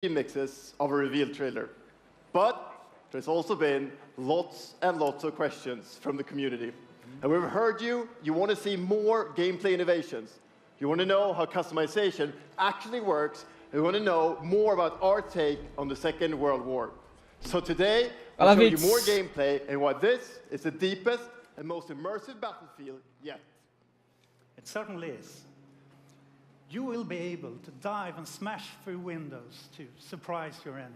remixes of a reveal trailer. But there's also been lots and lots of questions from the community. And we've heard you want to see more gameplay innovations. You want to know how customization actually works. You want to know more about our take on the Second World War. So today, I'll show you more gameplay and why this is the deepest and most immersive battlefield yet. It certainly is. You will be able to dive and smash through windows to surprise your enemies.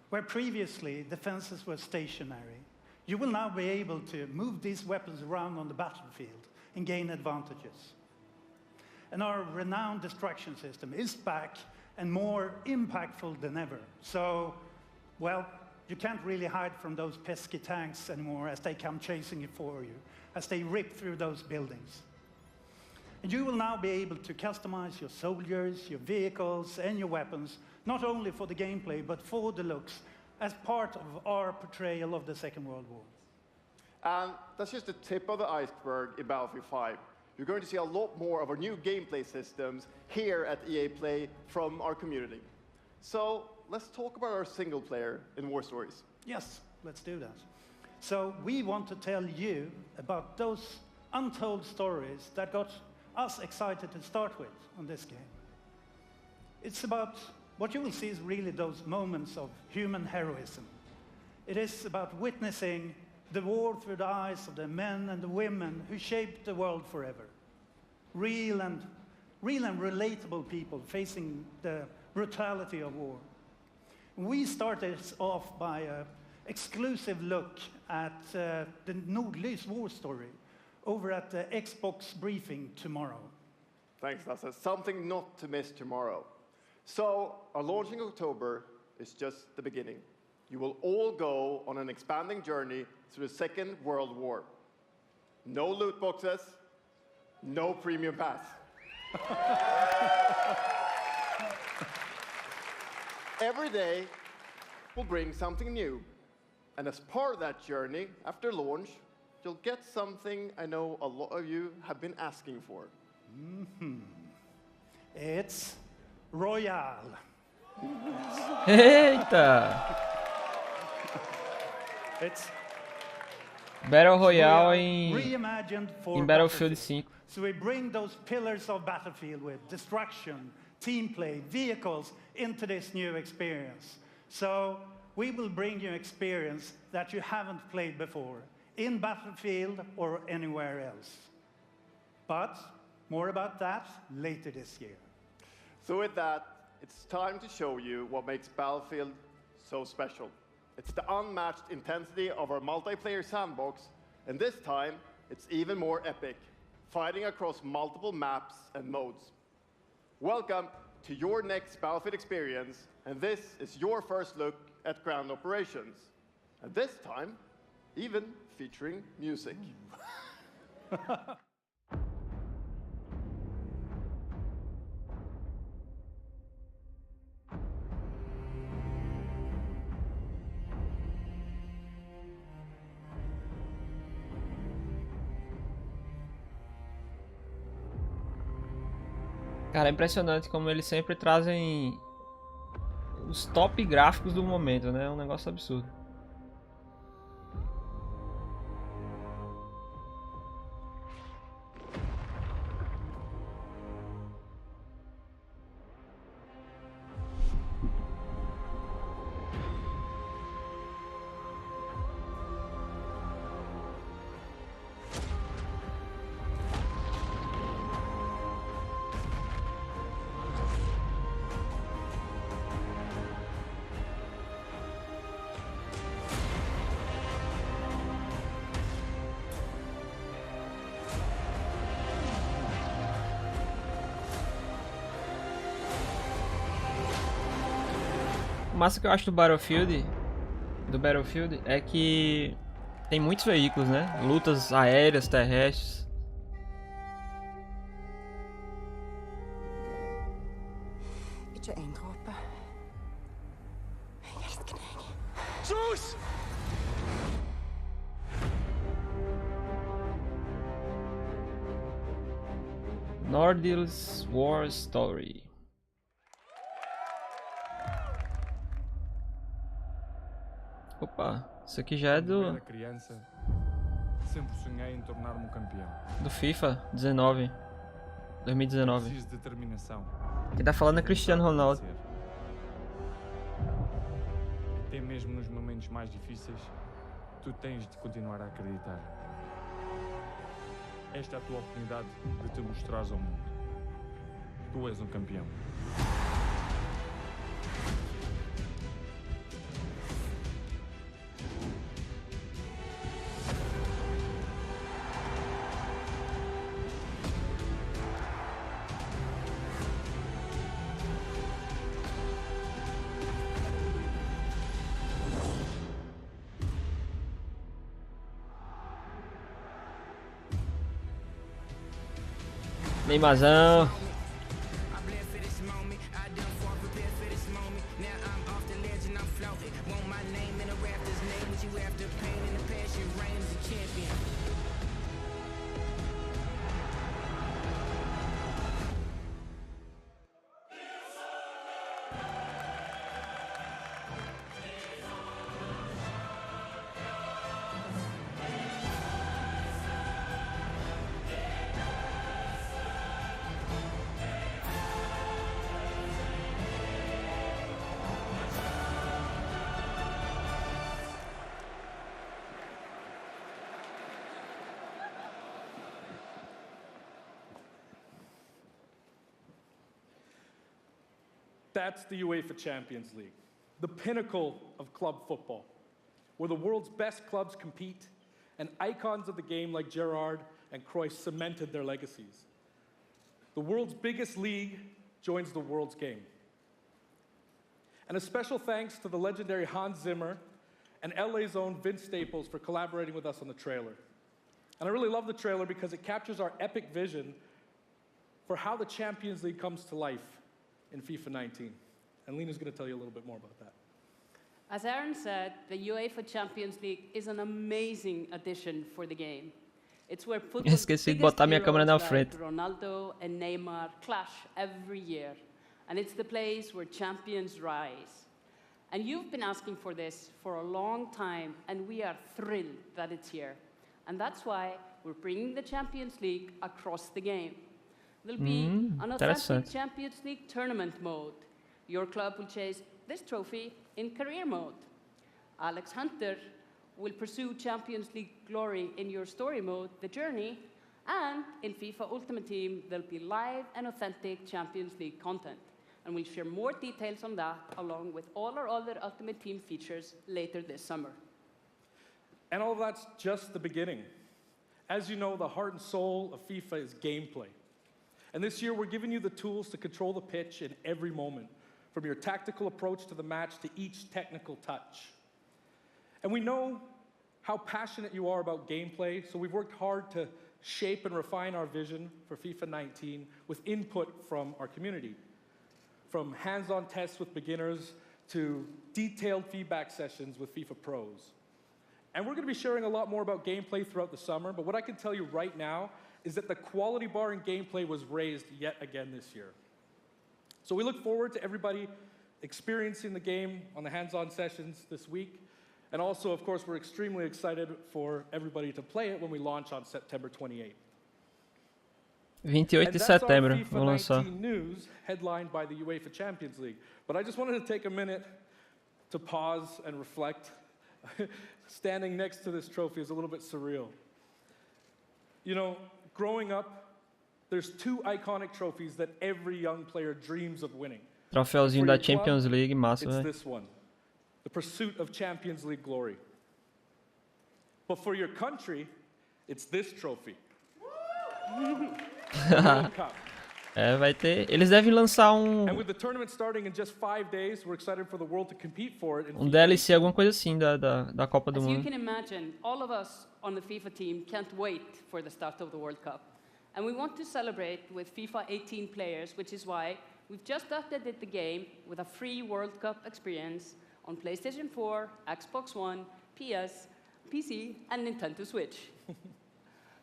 Where previously defenses were stationary, you will now be able to move these weapons around on the battlefield and gain advantages. And our renowned destruction system is back and more impactful than ever. So, well, you can't really hide from those pesky tanks anymore as they come chasing you for you, as they rip through those buildings. And you will now be able to customize your soldiers, your vehicles, and your weapons, not only for the gameplay, but for the looks, as part of our portrayal of the Second World War. And that's just the tip of the iceberg in Battlefield 5. You're going to see a lot more of our new gameplay systems here at EA Play from our community. So let's talk about our single player in War Stories. Yes, let's do that. So we want to tell you about those untold stories that got us excited to start with on this game. It's about what you will see is really those moments of human heroism. It is about witnessing the war through the eyes of the men and the women who shaped the world forever. Real and relatable people facing the brutality of war. We started off by an exclusive look at the Nordlys war story over at the Xbox briefing tomorrow. Thanks, Lasse. Something not to miss tomorrow. So, our launch in October is just the beginning. You will all go on an expanding journey through the Second World War. No loot boxes, no premium pass. Every day will bring something new. And as part of that journey, after launch, you'll get something I know a lot of you have been asking for. It's Royale. Eita! It's Battle Royale reimagined for em Battlefield 5. So we bring those pillars of Battlefield with destruction, team play, vehicles into this new experience. So we will bring you experience that you haven't played before in Battlefield or anywhere else. But more about that later this year. So with that, it's time to show you what makes Battlefield so special. It's the unmatched intensity of our multiplayer sandbox, and this time, it's even more epic, fighting across multiple maps and modes. Welcome to your next Battlefield experience, and this is your first look at ground operations. And this time, even featuring music. Cara, é impressionante como eles sempre trazem os top gráficos do momento, né? É um negócio absurdo. O massa que eu acho do Battlefield é que tem muitos veículos, né? Lutas aéreas, terrestres. Ikke en dråpe. Jeg elsker deg. Sus! Nordlys War Story. Opa, isso aqui já é Quando era criança, sempre sonhei em tornar-me um campeão. do FIFA 19. 2019. Preciso de determinação. Quem tá falando é Cristiano Ronaldo. Vencer. Até mesmo nos momentos mais difíceis, tu tens de continuar a acreditar. Esta é a tua oportunidade de te mostrares ao mundo. Tu és um campeão. Neymarzão. That's the UEFA Champions League, the pinnacle of club football, where the world's best clubs compete and icons of the game like Gerrard and Cruyff cemented their legacies. The world's biggest league joins the world's game. And a special thanks to the legendary Hans Zimmer and LA's own Vince Staples for collaborating with us on the trailer. And I really love the trailer because it captures our epic vision for how the Champions League comes to life in FIFA 19. And Lena's going to tell you a little bit more about that. As Aaron said, the UEFA Champions League is an amazing addition for the game. It's where football's Esqueci de biggest botar minha câmera na heroes frente. like Ronaldo and Neymar clash every year. And it's the place where champions rise. And you've been asking for this for a long time, and we are thrilled that it's here. And that's why we're bringing the Champions League across the game. There'll be an authentic interessante. Champions League tournament mode. Your club will chase this trophy in career mode. Alex Hunter will pursue Champions League glory in your story mode, The Journey, and in FIFA Ultimate Team, there'll be live and authentic Champions League content. And we'll share more details on that, along with all our other Ultimate Team features later this summer. And all of that's just the beginning. As you know, the heart and soul of FIFA is gameplay. And this year, we're giving you the tools to control the pitch in every moment, from your tactical approach to the match to each technical touch. And we know how passionate you are about gameplay, so we've worked hard to shape and refine our vision for FIFA 19 with input from our community. From hands-on tests with beginners to detailed feedback sessions with FIFA pros. And we're going to be sharing a lot more about gameplay throughout the summer, but what I can tell you right now is that the quality bar in gameplay was raised yet again this year. So we look forward to everybody experiencing the game on the hands-on sessions this week. And also, of course, we're extremely excited for everybody to play it when we launch on September 28th. 28 de setembro, vou lançar. FIFA 19 news headlined by the UEFA Champions League. But I just wanted to take a minute to pause and reflect. Standing next to this trophy is a little bit surreal. You know, growing up, there's two iconic trophies that every young player dreams of winning. Troféuzinho da Champions League, massa, It's velho. this one, the pursuit of Champions League glory. But for your country, it's this trophy. World Cup. É, vai ter. Eles devem lançar And with the tournament starting in just 5 days, we're excited for the world to compete for it. In FIFA DLC, alguma coisa assim da Copa do As you Mundo. can imagine, all of us on the FIFA team can't wait for the start of the World Cup. And we want to celebrate with FIFA 18 players, which is why we've just updated the game with a free World Cup experience on PlayStation 4, Xbox One, PS, PC, and Nintendo Switch.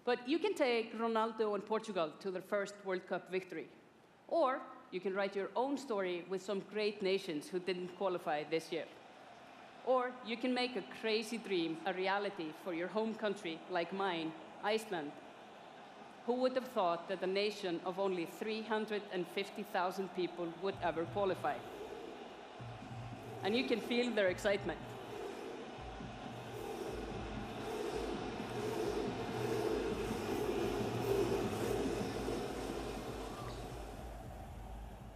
But you can take Ronaldo and Portugal to their first World Cup victory. Or you can write your own story with some great nations who didn't qualify this year. Or you can make a crazy dream a reality for your home country, like mine, Iceland. Who would have thought that a nation of only 350,000 people would ever qualify? And you can feel their excitement.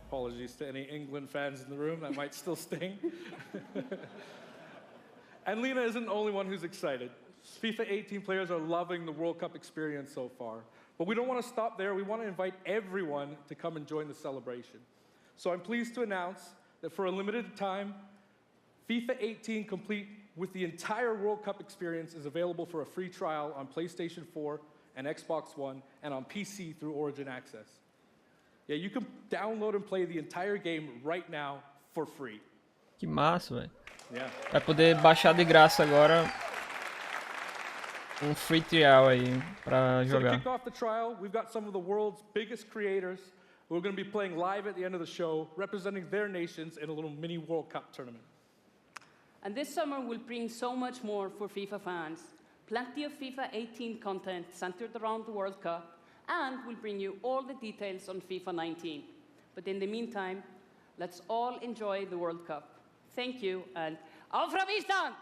Apologies to any England fans in the room, that might still sting. And Lena isn't the only one who's excited. FIFA 18 players are loving the World Cup experience so far. But we don't want to stop there. We want to invite everyone to come and join the celebration. So I'm pleased to announce that for a limited time, FIFA 18 complete with the entire World Cup experience is available for a free trial on PlayStation 4 and Xbox One and on PC through Origin Access. Yeah, you can download and play the entire game right now for free. Que massa, velho. Yeah. Vai poder baixar de graça agora um free trial aí pra So to jogar. kick off the trial, we've got some of the world's biggest creators who are going to be playing live at the end of the show, representing their nations in a little mini World Cup tournament. And this summer will bring so much more for FIFA fans. Plenty of FIFA 18 content centered around the World Cup, and we'll bring you all the details on FIFA 19. But in the meantime, let's all enjoy the World Cup. Thank you, and auf Island!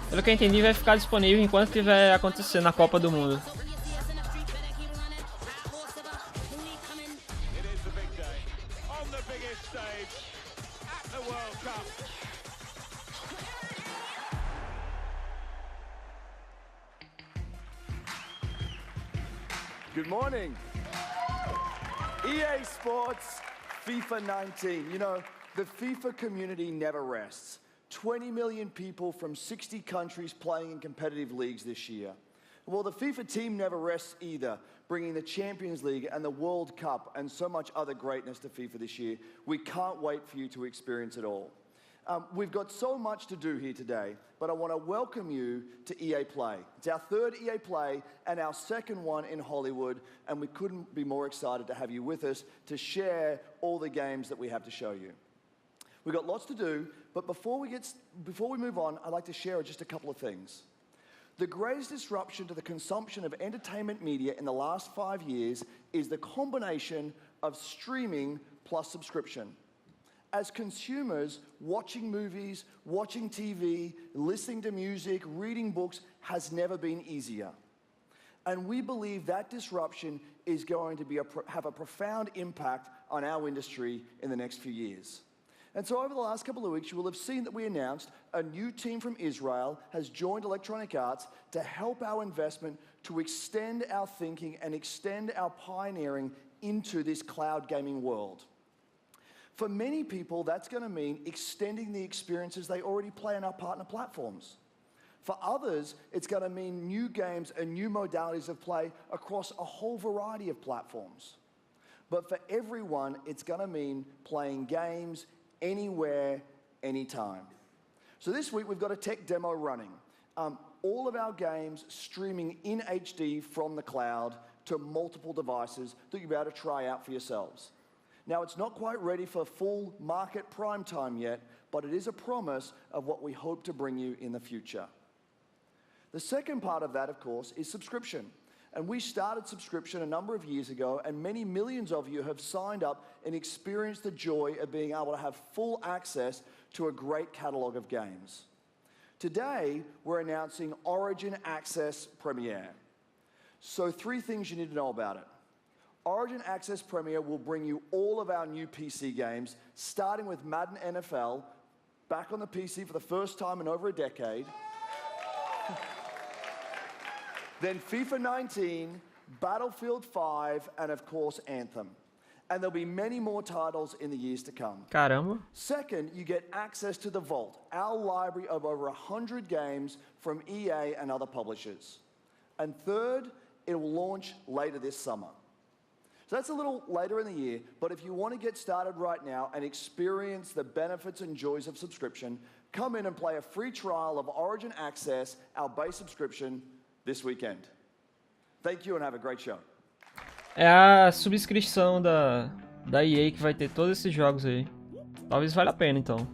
Pelo que eu entendi, vai ficar disponível enquanto estiver acontecendo a Copa do Mundo. Good morning. EA Sports, FIFA 19. You know, the FIFA community never rests. 20 million people from 60 countries playing in competitive leagues this year. Well, the FIFA team never rests either, bringing the Champions League and the World Cup and so much other greatness to FIFA this year. We can't wait for you to experience it all. We've got so much to do here today, but I want to welcome you to EA Play. It's our third EA Play and our second one in Hollywood, and we couldn't be more excited to have you with us to share all the games that we have to show you. We've got lots to do, but before we move on, I'd like to share just a couple of things. The greatest disruption to the consumption of entertainment media in the last 5 years is the combination of streaming plus subscription. As consumers, watching movies, watching TV, listening to music, reading books has never been easier. And we believe that disruption is going to have a profound impact on our industry in the next few years. And so over the last couple of weeks, you will have seen that we announced a new team from Israel has joined Electronic Arts to help our investment to extend our thinking and extend our pioneering into this cloud gaming world. For many people, that's going to mean extending the experiences they already play on our partner platforms. For others, it's going to mean new games and new modalities of play across a whole variety of platforms. But for everyone, it's going to mean playing games anywhere, anytime. So this week, we've got a tech demo running. All of our games streaming in HD from the cloud to multiple devices that you'll be able to try out for yourselves. Now, it's not quite ready for full market prime time yet, but it is a promise of what we hope to bring you in the future. The second part of that, of course, is subscription. And we started subscription a number of years ago, and many millions of you have signed up and experienced the joy of being able to have full access to a great catalog of games. Today, we're announcing Origin Access Premiere. So 3 things you need to know about it. Origin Access Premiere will bring you all of our new PC games, starting with Madden NFL, back on the PC for the first time in over a decade. Then FIFA 19, Battlefield 5, and of course Anthem. And there'll be many more titles in the years to come. Caramba. Second, you get access to the Vault, our library of over 100 games from EA and other publishers. And third, it will launch later this summer. So that's a little later in the year, but if you want to get started right now and experience the benefits and joys of subscription, come in and play a free trial of Origin Access, our base subscription, this weekend. Thank you and have a great show. É a subscrição da EA que vai ter todos esses jogos aí. Talvez valha a pena, então.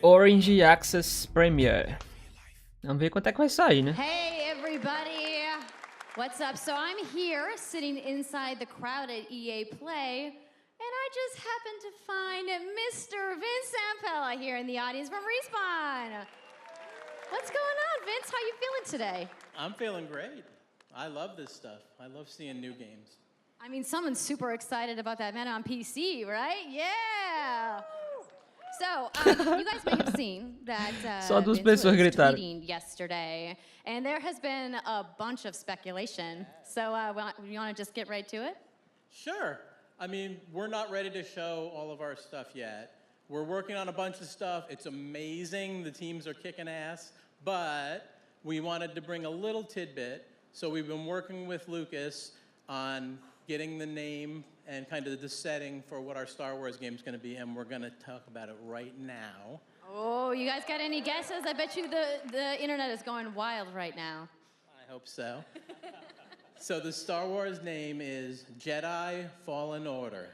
Orange Access Premier. Vamos ver quanto é que vai sair, né? Hey everybody, what's up? So I'm here sitting inside the crowded EA Play, and I just happened to find Mr. Vince Zampella here in the audience from Respawn. What's going on, Vince? How you feeling today? I'm feeling great. I love this stuff. I love seeing new games. I mean, someone's super excited about that man on PC, right? Yeah. So, you guys may have seen that Só duas Vince pessoas was gritaram. tweeting yesterday, and there has been a bunch of speculation. So, you want to just get right to it? Sure. I mean, we're not ready to show all of our stuff yet. We're working on a bunch of stuff. It's amazing. The teams are kicking ass. But we wanted to bring a little tidbit. So we've been working with Lucas on getting the name and kind of the setting for what our Star Wars game is going to be, and we're going to talk about it right now. Oh, you guys got any guesses? I bet you the internet is going wild right now. I hope so. So the Star Wars name is Jedi Fallen Order.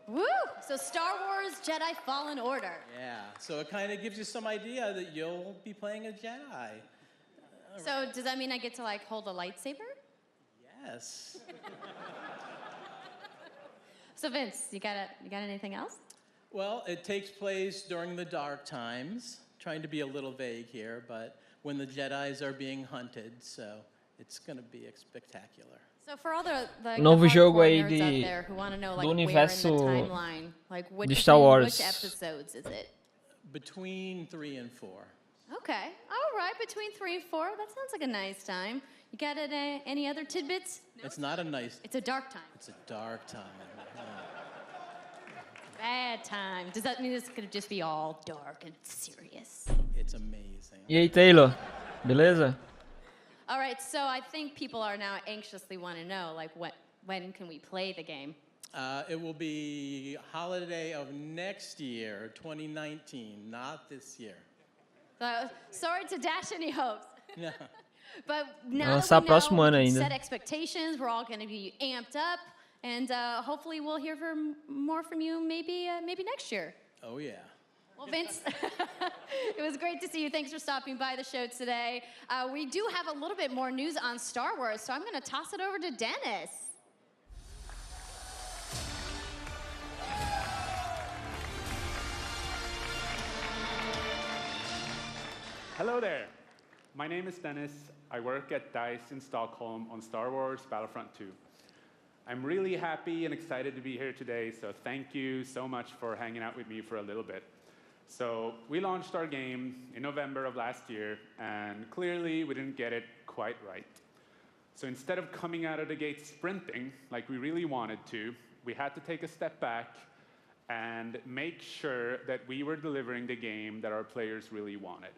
Woo! So Star Wars Jedi Fallen Order. Yeah, so it kind of gives you some idea that you'll be playing a Jedi. So does that mean I get to like hold a lightsaber? Yes. So Vince, you got anything else? Well, it takes place during the dark times. Trying to be a little vague here, but when the Jedis are being hunted, so it's going to be spectacular. So for all the Novo jogo aí nerds out there who want to know like do where in the universo timeline, like de Star Wars. which episodes is it? Between 3 and 4. Okay, all right, between 3 and 4. That sounds like a nice time. You got any other tidbits? It's not a nice... It's a dark time. It's a dark time. Bad time. Does that mean this could just be all dark and serious? It's amazing. E aí, Taylor? Beleza? All right, so I think people are now anxiously want to know, like, when can we play the game? It will be holiday of next year, 2019, not this year. Sorry to dash any hopes. No. But now Lançar that we próximo know, ano we can ainda. set expectations, we're all going to be amped up, and hopefully we'll hear more from you maybe next year. Oh, yeah. Well, Vince, it was great to see you. Thanks for stopping by the show today. We do have a little bit more news on Star Wars, so I'm going to toss it over to Dennis. Hello there. My name is Dennis. I work at DICE in Stockholm on Star Wars Battlefront 2. I'm really happy and excited to be here today, so thank you so much for hanging out with me for a little bit. So we launched our game in November of last year, and clearly we didn't get it quite right. So instead of coming out of the gate sprinting like we really wanted to, we had to take a step back and make sure that we were delivering the game that our players really wanted.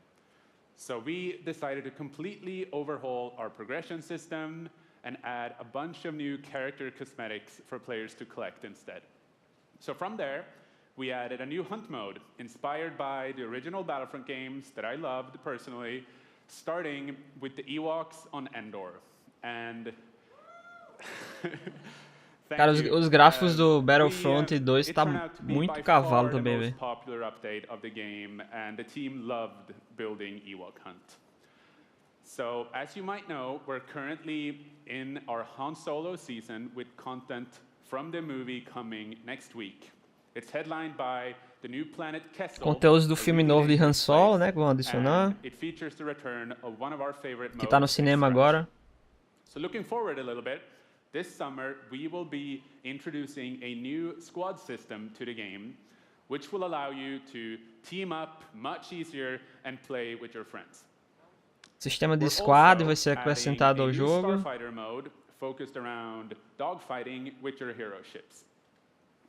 So we decided to completely overhaul our progression system and add a bunch of new character cosmetics for players to collect instead. So from there, we added a new hunt mode inspired by the original Battlefront games that I loved personally, starting with the Ewoks on Endor. And Cara, os gráficos do Battlefront 2 tá muito cavalo também, velho. Popular update of the game, and the team loved building Ewok Hunt. So, as you might know, we're currently in our Han Solo season with content from the movie coming next week. It's headlined by the new planet Kessel. Conteúdos do filme novo de Han Solo, né, que vão adicionar. It features the return of one of our favorite Que tá no cinema agora. So looking forward a little bit, this summer we will be introducing a new squad system to the game, which will allow you to team up much easier and play with your friends. O sistema de squad vai ser acrescentado ao jogo. Starfighter mode focused around dogfighting with your hero ships.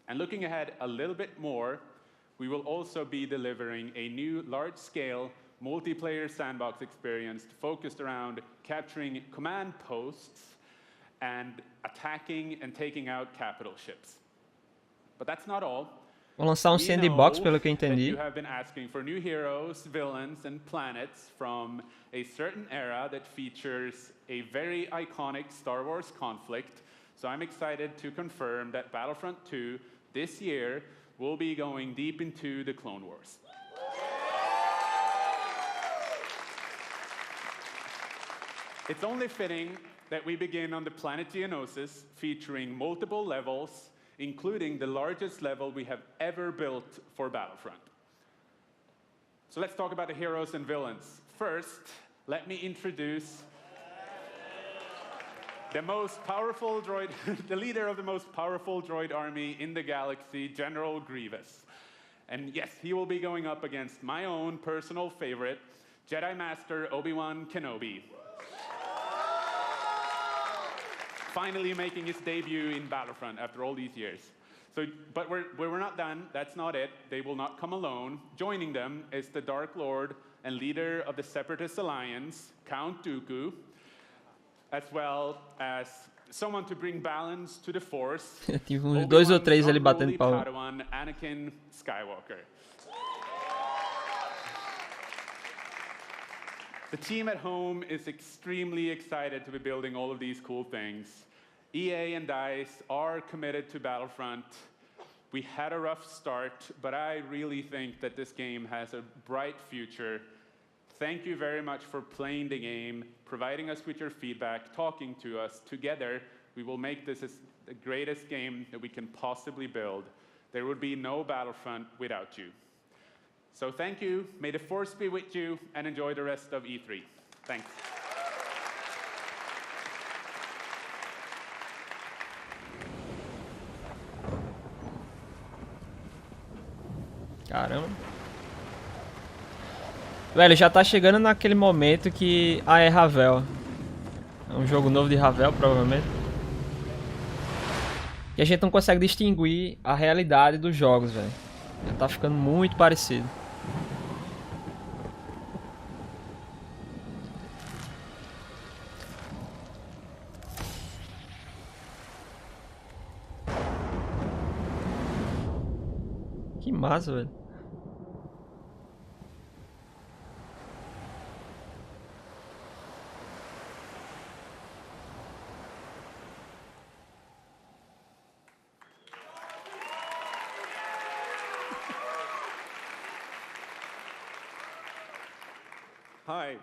And looking ahead a little bit more, we will also be delivering a new large-scale multiplayer sandbox experience focused around capturing command posts and attacking and taking out capital ships. But that's not all. Vou lançar um sandbox, pelo que eu entendi. You have been asking for new heroes, villains, and planets from a certain era that features a very iconic Star Wars conflict. So I'm excited to confirm that Battlefront 2 this year will be going deep into the Clone Wars. It's only fitting that we begin on the planet Geonosis, featuring multiple levels, including the largest level we have ever built for Battlefront. So let's talk about the heroes and villains. First, let me introduce the most powerful droid, the leader of the most powerful droid army in the galaxy, General Grievous. And yes, he will be going up against my own personal favorite, Jedi Master Obi-Wan Kenobi. Finally making his debut in Battlefront after all these years. But we're not done. That's not it. They will not come alone. Joining them is the Dark Lord and leader of the Separatist Alliance, Count Dooku, as well as someone to bring balance to the Force. Tive uns 2 ou 3 ali batendo pau. Padawan, Anakin Skywalker. The team at home is extremely excited to be building all of these cool things. EA and DICE are committed to Battlefront. We had a rough start, but I really think that this game has a bright future. Thank you very much for playing the game, providing us with your feedback, talking to us. Together, we will make this the greatest game that we can possibly build. There would be no Battlefront without you. So thank you, may the Force be with you, and enjoy the rest of E3. Thanks. Caramba. Velho, já tá chegando naquele momento que... Ah, é Ravel. É um jogo novo de Ravel, provavelmente. E a gente não consegue distinguir a realidade dos jogos, velho. Já tá ficando muito parecido. Que massa, velho. Hi,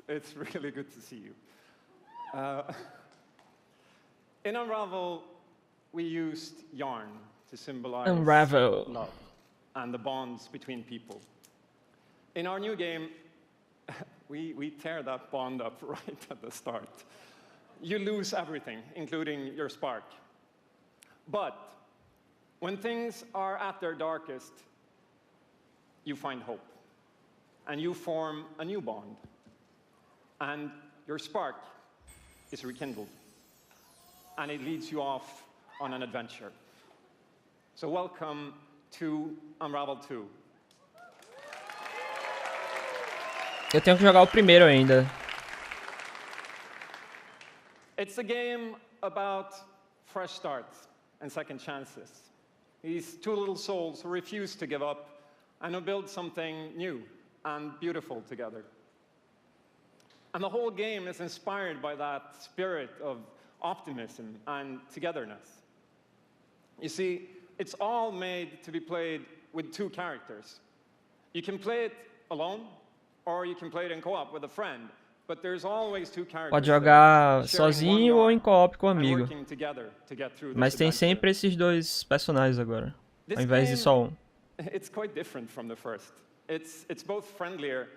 it's really good to see you. In Unravel, we used yarn to symbolize love and the bonds between people. In our new game, we tear that bond up right at the start. You lose everything, including your spark. But when things are at their darkest, you find hope. And you form a new bond. And your spark is rekindled. And it leads you off on an adventure. So welcome to Unravel 2. Eu tenho que jogar o primeiro ainda. It's a game about fresh starts and second chances. These two little souls who refuse to give up and who build something new and beautiful together. And the whole game is inspired by that spirit of optimism and togetherness. You see, it's all made to be played with two characters. You can play it alone, or you can play it in co-op with a friend. But there's always two characters. Pode jogar sozinho ou em co-op com um amigo. Mas tem sempre esses dois personagens agora, ao invés de só um. It's quite different from the first. It's both friendlier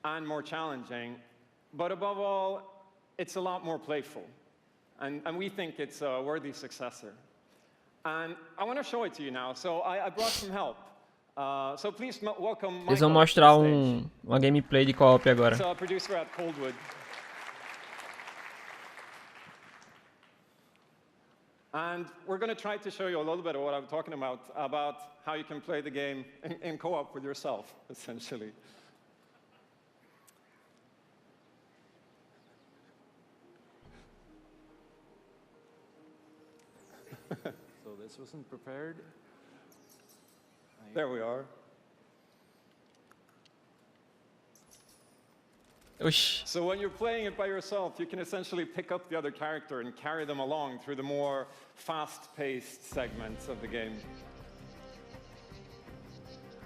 and more challenging, but above all, it's a lot more playful. and we think it's a worthy successor. And I want to show it to you now, so I brought some help. So please welcome Eles vão mostrar uma gameplay de co-op agora. So, producer at Coldwood. And we're going to try to show you a little bit of what I'm talking about how you can play the game in co-op with yourself, essentially. So this wasn't prepared. There we are. Oxi. So when you're playing it by yourself, you can essentially pick up the other character and carry them along through the more fast-paced segments of the game.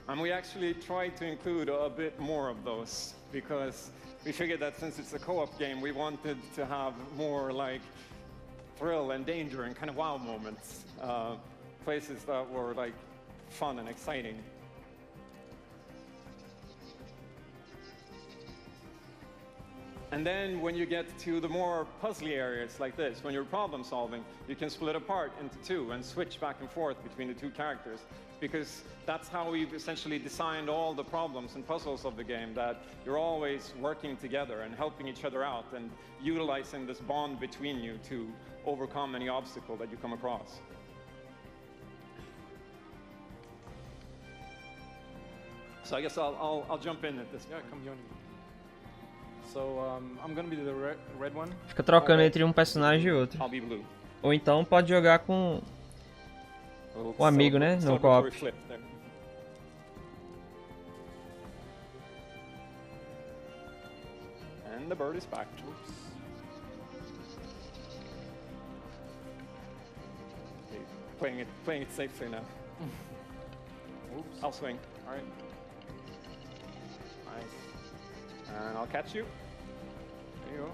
And we actually tried to include a bit more of those because we figured that since it's a co-op game, we wanted to have more like thrill and danger and kind of wow moments. Places that were like fun and exciting. And then when you get to the more puzzly areas like this, when you're problem solving, you can split apart into two and switch back and forth between the two characters, because that's how we've essentially designed all the problems and puzzles of the game, that you're always working together and helping each other out and utilizing this bond between you to overcome any obstacle that you come across. So I guess I'll jump in at this point. Yeah, come join me. So I'm gonna be the red one. Fica trocando entre personagem e outro. I'll be blue. Ou então pode jogar com o amigo, né? No co-op. And the bird is back. Oops. Okay, playing it safely now. Oops. I'll swing. All right. Nice. And I'll catch you. There you go.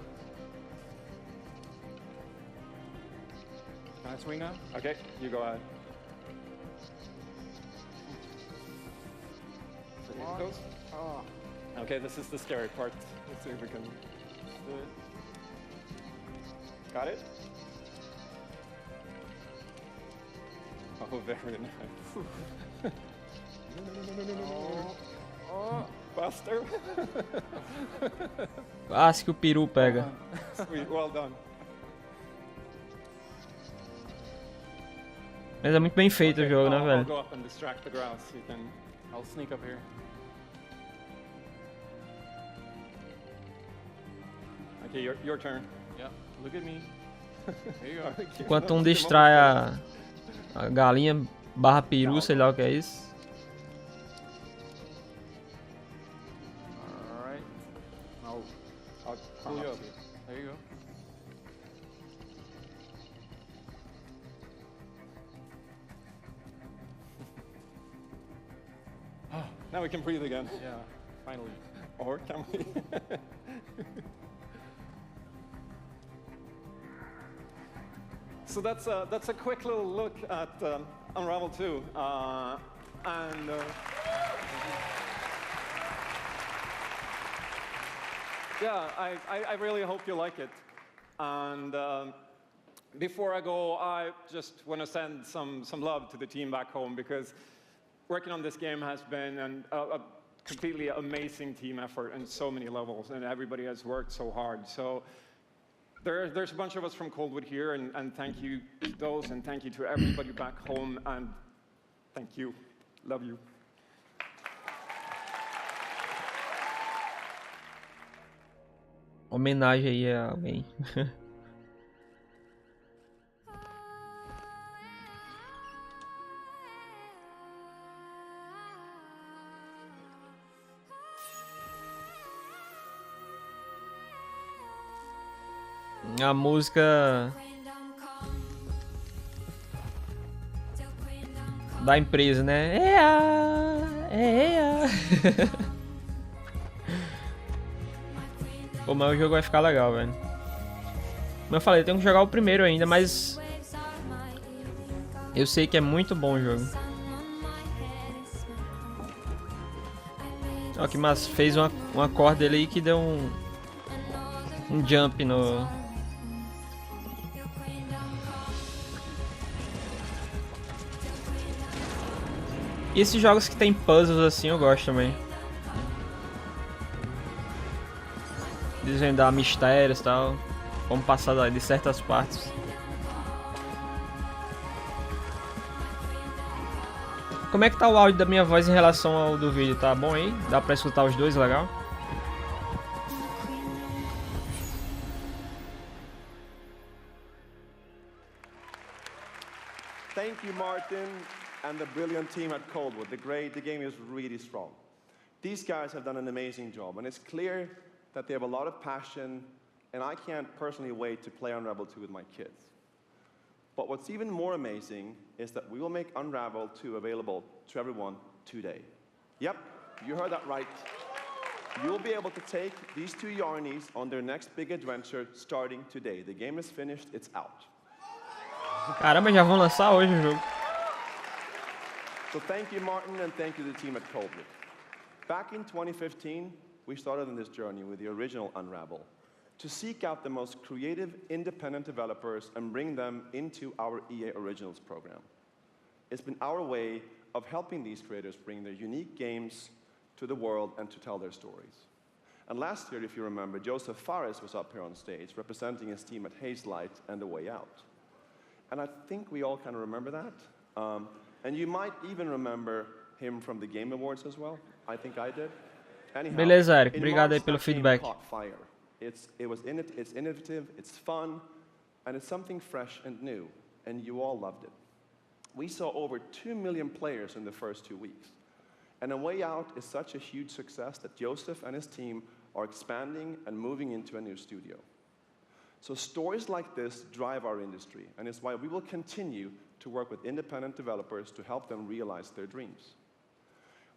Can I swing now? Okay, you go ahead. So here it goes. Oh. Okay, this is the scary part. Let's see if we can do it. Got it? Oh, very nice. Oh. Faster. Quase que o peru pega. Sweet, well done. Mas é muito bem feito o jogo, né, I'll velho? go up and distract the grouse. You can... I'll sneak up here. Okay, your turn. Yeah, look at me. There you go. Enquanto um distrai a galinha barra peru, sei lá o que é isso. Alright. Now I'll pull you up. There you go. Now we can breathe again. Yeah, finally. Or can we? So that's a quick little look at Unravel 2, yeah, I really hope you like it. And before I go, I just want to send some love to the team back home, because working on this game has been a completely amazing team effort in so many levels, and everybody has worked so hard. So there's a bunch of us from Coldwood here, and thank you to those, and thank you to everybody back home, and thank you. Love you. Homenagem aí a alguém. A música da empresa, né? Pô, mas o jogo vai ficar legal, velho. Como eu falei, eu tenho que jogar o primeiro ainda, mas eu sei que é muito bom o jogo. Ó, que massa, fez uma corda ali que deu um jump no... E esses jogos que tem puzzles assim eu gosto também. Desvendar mistérios e tal. Como passar de certas partes. Como é que tá o áudio da minha voz em relação ao do vídeo? Tá bom aí? Dá pra escutar os dois, legal? Thank you, Martin, and the brilliant team at Coldwood. The game is really strong. These guys have done an amazing job, and it's clear that they have a lot of passion, and I can't personally wait to play Unravel 2 with my kids. But what's even more amazing is that we will make Unravel 2 available to everyone today. Yep, you heard that right. You'll be able to take these two Yarnies on their next big adventure starting today. The game is finished, it's out. Caramba, já vão lançar hoje o jogo. So thank you, Martin, and thank you to the team at Coldwood. Back in 2015, we started on this journey with the original Unravel to seek out the most creative, independent developers and bring them into our EA Originals program. It's been our way of helping these creators bring their unique games to the world and to tell their stories. And last year, if you remember, Joseph Fares was up here on stage representing his team at Hazelight and The Way Out. And I think we all kind of remember that. And you might even remember him from the Game Awards as well. I think I did. Anyhow, beleza, Eric. Obrigado aí pelo feedback. It's innovative, it's fun, and it's something fresh and new, and you all loved it. We saw over 2 million players in the first 2 weeks. And A Way Out is such a huge success that Joseph and his team are expanding and moving into a new studio. So stories like this drive our industry, and it's why we will continue to work with independent developers to help them realize their dreams.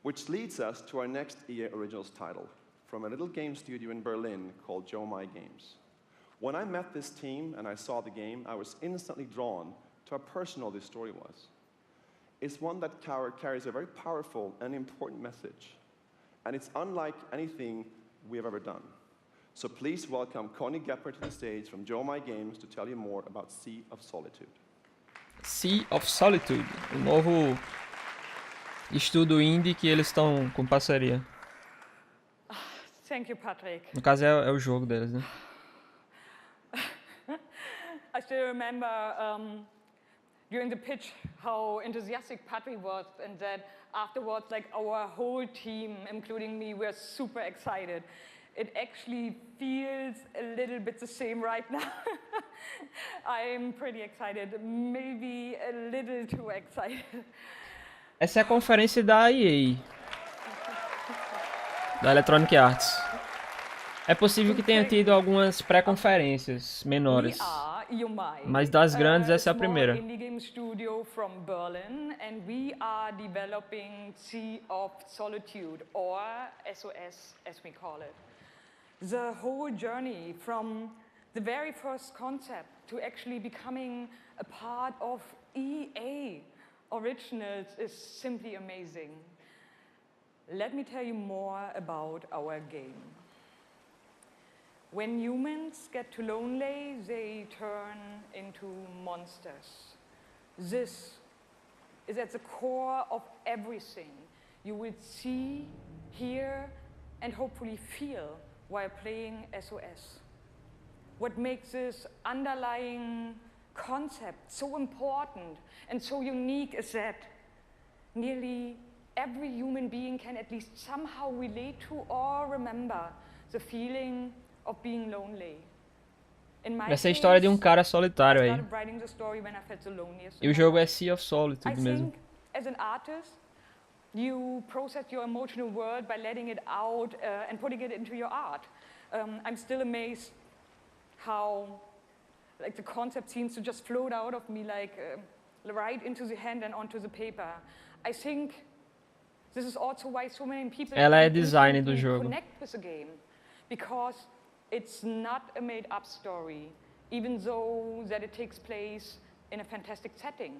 Which leads us to our next EA Originals title, from a little game studio in Berlin called Joe My Games. When I met this team and I saw the game, I was instantly drawn to how personal this story was. It's one that carries a very powerful and important message, and it's unlike anything we have ever done. So please welcome Connie Gepper to the stage from Joe My Games to tell you more about Sea of Solitude. Sea of Solitude, o novo estudo indie que eles estão com parceria. Thank you, Patrick. No caso é o jogo deles, né? I still remember during the pitch how enthusiastic Patrick was, and that afterwards, like, our whole team, including me, were super excited. It actually feels a little bit the same right now. I'm pretty excited, maybe a little too excited. Essa é a conferência da EA, da Electronic Arts. É possível que tenha tido algumas pré-conferências menores, mas das grandes essa é a primeira. Indie game studio from Berlin, and we are developing Sea of Solitude, or SOS as we call it. The whole journey from the very first concept to actually becoming a part of EA Originals is simply amazing. Let me tell you more about our game. When humans get too lonely, they turn into monsters. This is at the core of everything you will see, hear, and hopefully feel while playing SOS. What makes this underlying concept so important and so unique is that nearly every human being can at least somehow relate to or remember the feeling of being lonely. Essa é a história de um cara solitário aí. E o jogo é Sea of Solitude mesmo. As an artist, you process your emotional world by letting it out and putting it into your art. I'm still amazed how like the concept seems to just float out of me like right into the hand and onto the paper. I think this is also why so many people Ela é design do jogo. Connect with the game, because it's not a made-up story, even though that it takes place in a fantastic setting.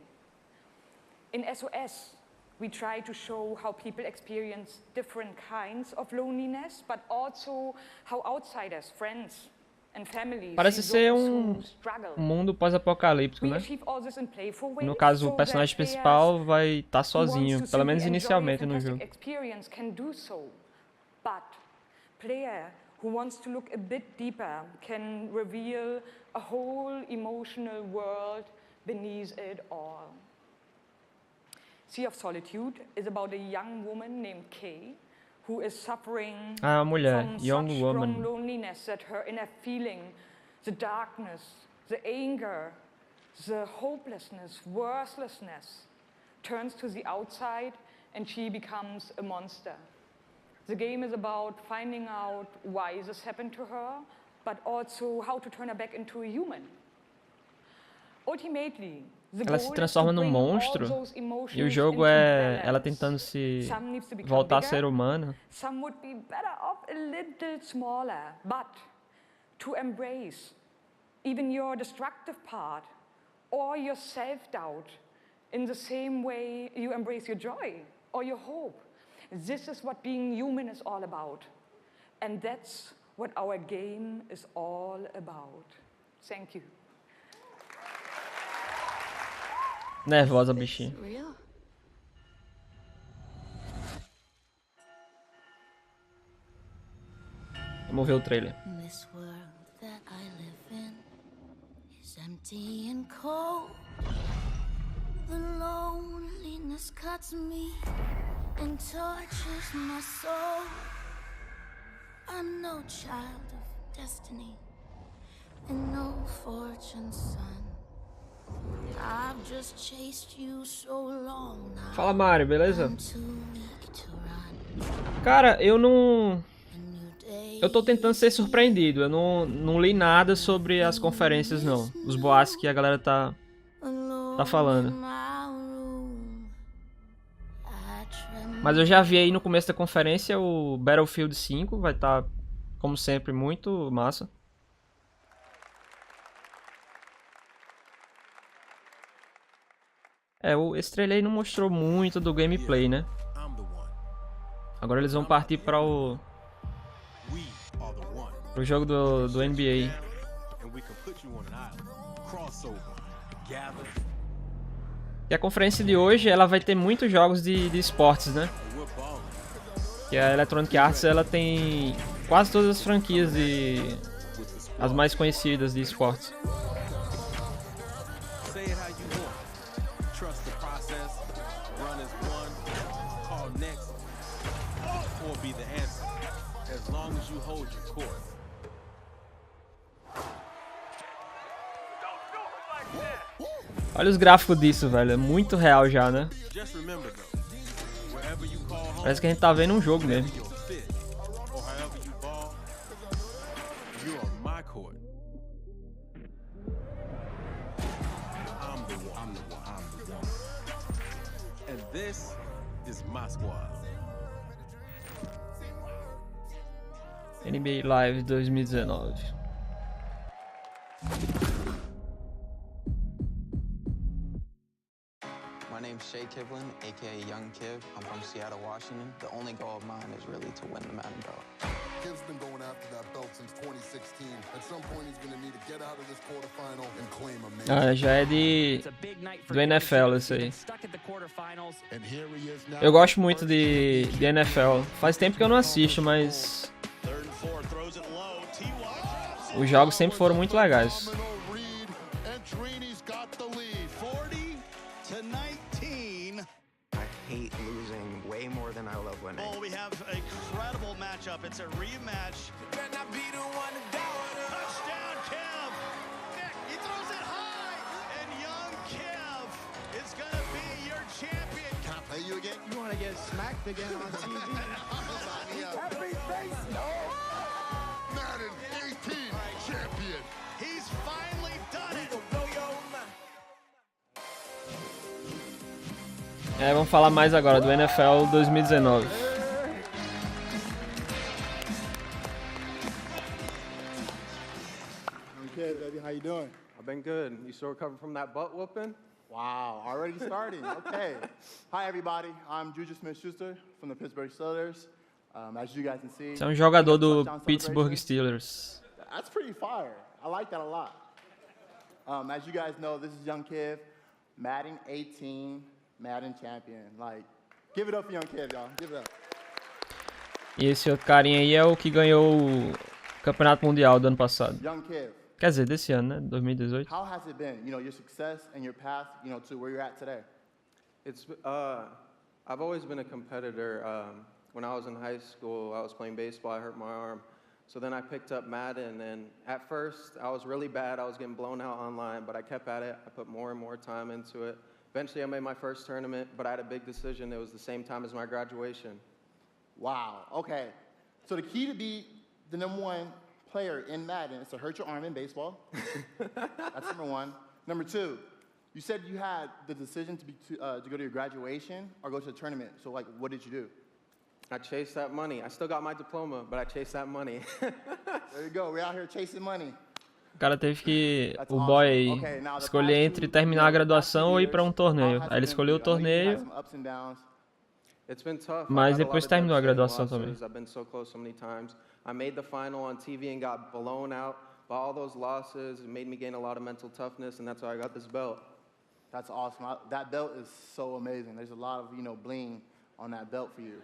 In SOS, we try to show how people experience different kinds of loneliness, but also how outsiders, friends, and families. Parece see ser those um who struggle. mundo pós-apocalíptico, We né? achieve all this in playful ways No caso, o so personagem that principal vai estar who wants sozinho, to pelo menos simply enjoy a inicialmente no fantastic jogo. experience can do so. But player who wants to look a bit deeper can reveal a whole emotional world beneath it all. Sea of Solitude is about a young woman named Kay who is suffering A mulher, from young such woman. strong loneliness that her inner feeling, the darkness, the anger, the hopelessness, worthlessness, turns to the outside and she becomes a monster. The game is about finding out why this happened to her, but also how to turn her back into a human. Ultimately, the Ela goal se is to transforma num bring all monstro those e o emotions jogo into é ela balance. tentando se Some needs to become voltar a bigger, ser humana. some would be better off a little smaller, but to embrace even your destructive part or your self-doubt in the same way you embrace your joy or your hope. This is what being human is all about. And that's what our game is all about. Thank you. Nervosa, bichinha. Real? Vamos ver o trailer. This world that I live in is empty and cold. The loneliness cuts me and tortures my soul. I'm no child of destiny and no fortune's son. I've just chased you so long now. Fala, Mário, beleza? Cara, eu não... Eu tô tentando ser surpreendido. Eu não li nada sobre as conferências, não. Os boatos que a galera tá falando. Mas eu já vi aí no começo da conferência o Battlefield 5. Vai estar, como sempre, muito massa. Esse trailer aí não mostrou muito do gameplay, né? Agora eles vão partir para o jogo do NBA. E a conferência de hoje, ela vai ter muitos jogos de esportes, né? Que a Electronic Arts, ela tem quase todas as franquias as mais conhecidas de esportes. Olha os gráficos disso, velho. É muito real já, né? Parece que a gente tá vendo um jogo mesmo. NBA Live 2019. My name's Shay Kivlin, aka Young Kiv. I'm from Seattle, Washington. The only goal of mine is really to win the Madden belt. Kiv's been going after that belt since 2016. At some point he's going to need to get out of this quarterfinal and claim a major. Já é do NFL isso aí. Eu gosto muito de NFL. Faz tempo que eu não assisto, mas os jogos sempre foram muito legais. Oh, we have a incredible matchup. It's a rematch. Touchdown, Kev. Nick, he throws it high. And young Kev is going to be your champion. Can I play you again? You want to get smacked again on TV? Happy face, no! Madden 18 champion. He's finally done it. Vamos falar mais agora do NFL 2019. Okay, baby, how you doing? I've been good. You still recovering from that butt whooping? Wow, already starting. Okay. Hi, everybody. I'm Juju Smith-Schuster from the Pittsburgh Steelers. As you guys can see, Você é um jogador do Pittsburgh Steelers. That's pretty fire. I like that a lot. As you guys know, this is Young Kiv, Madden 18, Madden champion. Like, give it up for Young Kiv, y'all. Give it up. E esse outro carinha aí é o que ganhou o Campeonato Mundial do ano passado. Young Kiv. Quer dizer, desse ano, né? 2018. How has it been? You know, your success and your path, you know, to where you're at today. It's I've always been a competitor. When I was in high school, I was playing baseball. I hurt my arm. So then I picked up Madden, and at first I was really bad. I was getting blown out online, but I kept at it. I put more and more time into it. Eventually I made my first tournament, but I had a big decision. It was the same time as my graduation. Wow, okay. So the key to be the #1 player in Madden is to hurt your arm in baseball. That's number 1. Number 2, you said you had the decision to go to your graduation or go to a tournament. So like, what did you do? I chased that money. I still got my diploma, but I chased that money. There you go. We're out here chasing money. O cara teve que, o boy aí, escolher entre terminar a graduação ou ir pra um torneio. Aí ele escolheu o torneio, mas depois terminou a graduação também. I've been so close so many times. I made the final on TV and got blown out by all those losses. It made me gain a lot of mental toughness, and that's how I got this belt. That's awesome. That belt is so amazing. There's a lot of, you know, bling on that belt for you.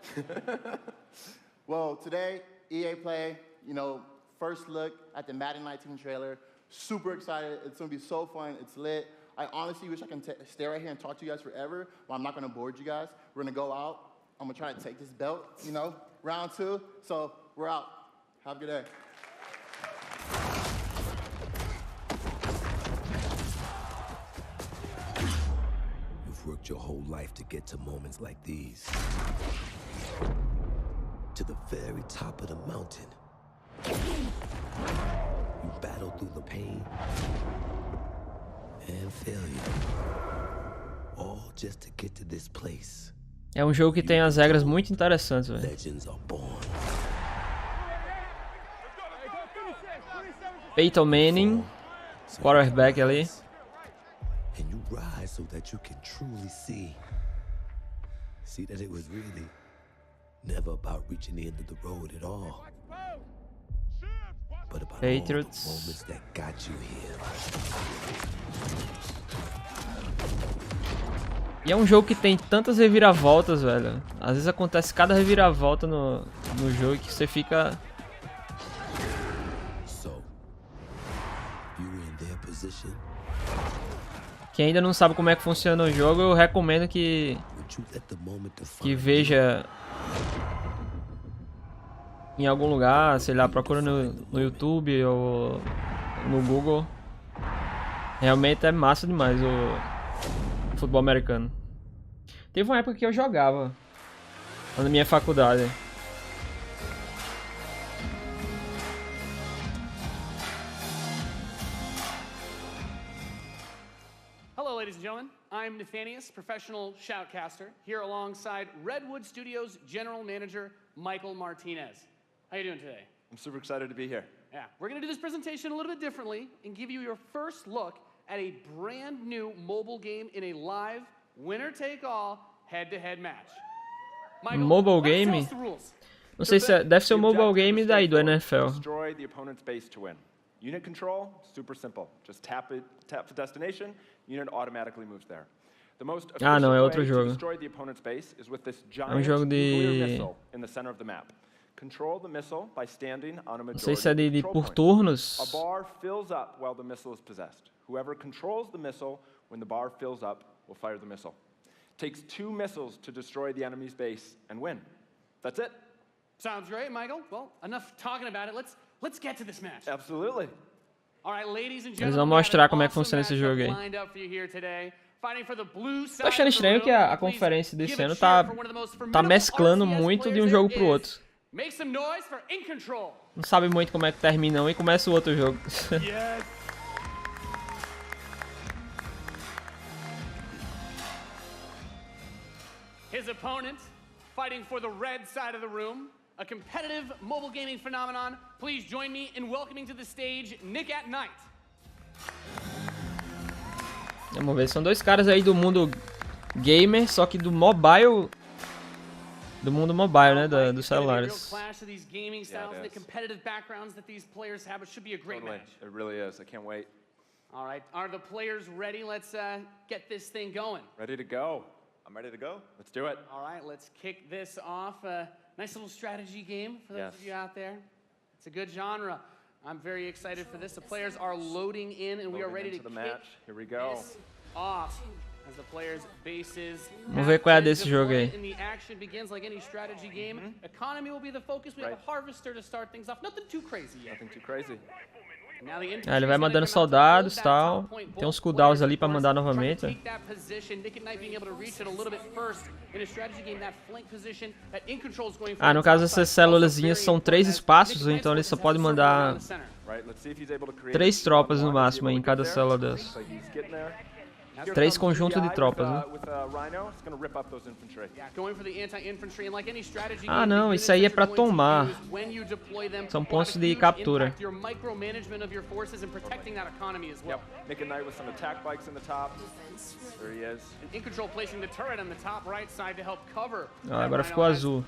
Well, today, EA Play, you know, first look at the Madden 19 trailer. Super excited. It's going to be so fun. It's lit. I honestly wish I can stay right here and talk to you guys forever, but I'm not going to bore you guys. We're going to go out. I'm going to try to take this belt, you know, round 2. So we're out. Have a good day. You've worked your whole life to get to moments like these. To the very top of the mountain. You battle through the pain and failure. All just to get to this place. É um jogo que tem as regras muito interessantes, velho. Peyton Manning, quarterback ali. And you rise so that you can truly see that it was really never about reaching the end of the road at all. But about Patriots. all the moments that got you here. E é um jogo que tem tantas reviravoltas, velho. Às vezes acontece cada reviravolta no jogo que você fica... Quem ainda não sabe como é que funciona o jogo, eu recomendo que veja em algum lugar, sei lá, procura no YouTube ou no Google. Realmente é massa demais o futebol americano. Teve uma época que eu jogava na minha faculdade. Hello, ladies and gentlemen. I'm Nathanius, professional shoutcaster, here alongside Redwood Studios General Manager Michael Martinez. How you doing today? I'm super excited to be here. Yeah, we're going to do this presentation a little bit differently and give you your first look at a brand new mobile game in a live winner-take-all head-to-head match. Michael, Mobile game? Não sei se deve ser o mobile game daí do NFL. Destroy the opponent's base to win. Unit control, super simple. Just tap the destination, unit automatically moves there. The most efficient não, é way outro to jogo. destroy the opponent's base is with this É giant jogo nuclear de... missile in the center of the map. Control the missile by standing on a Não sei majority se é de control por point. turnos. A bar fills up while the missile is possessed. Whoever controls the missile when the bar fills up will fire the missile. Takes 2 missiles to destroy the enemy's base and win. That's it. Sounds great, Michael. Well, enough talking about it. Let's get to this match. Absolutely. All right, ladies and Eles gentlemen, vão mostrar como é que funciona esse jogo aí. lined up for you here today. Fighting for the blue side Tô achando of the estranho que a room. conferência Please desse give a ano cheer for one of the most tá formidable mesclando RCS muito de players um jogo there pro is. outro. Make some noise for In Control. Não sabe muito como é que termina um e começa o outro jogo. Yes. His opponent, fighting for the red side of the room, a competitive mobile gaming phenomenon. Please join me in welcoming to the stage Nick at Night. Vamos ver, são dois caras aí do mundo gamer, só que do mobile do mundo mobile, né, dos celulares. Totally. It really is. I can't wait. All right, are the players ready? Let's get this thing going. Ready to go. I'm ready to go. Let's do it. All right, let's kick this off. Nice little strategy game for those of you out there. It's a good genre. I'm very excited for this. The players are loading in, and we are ready to the match. Here we go. This off as the players' bases. Vamos ver qual é desse jogo aí. And the action begins like any strategy game. Economy will be the focus. We have a harvester to start things off. Nothing too crazy yet. Nothing too crazy. Ele vai mandando soldados e tal. Tem uns cooldowns ali pra mandar novamente. Ah, no caso essas célulazinhas são 3 espaços, então ele só pode mandar 3 tropas no máximo aí em cada célula dessas. 3 conjuntos de tropas, né? Ah, não, isso aí é pra tomar. São pontos de captura. Ah, agora ficou azul.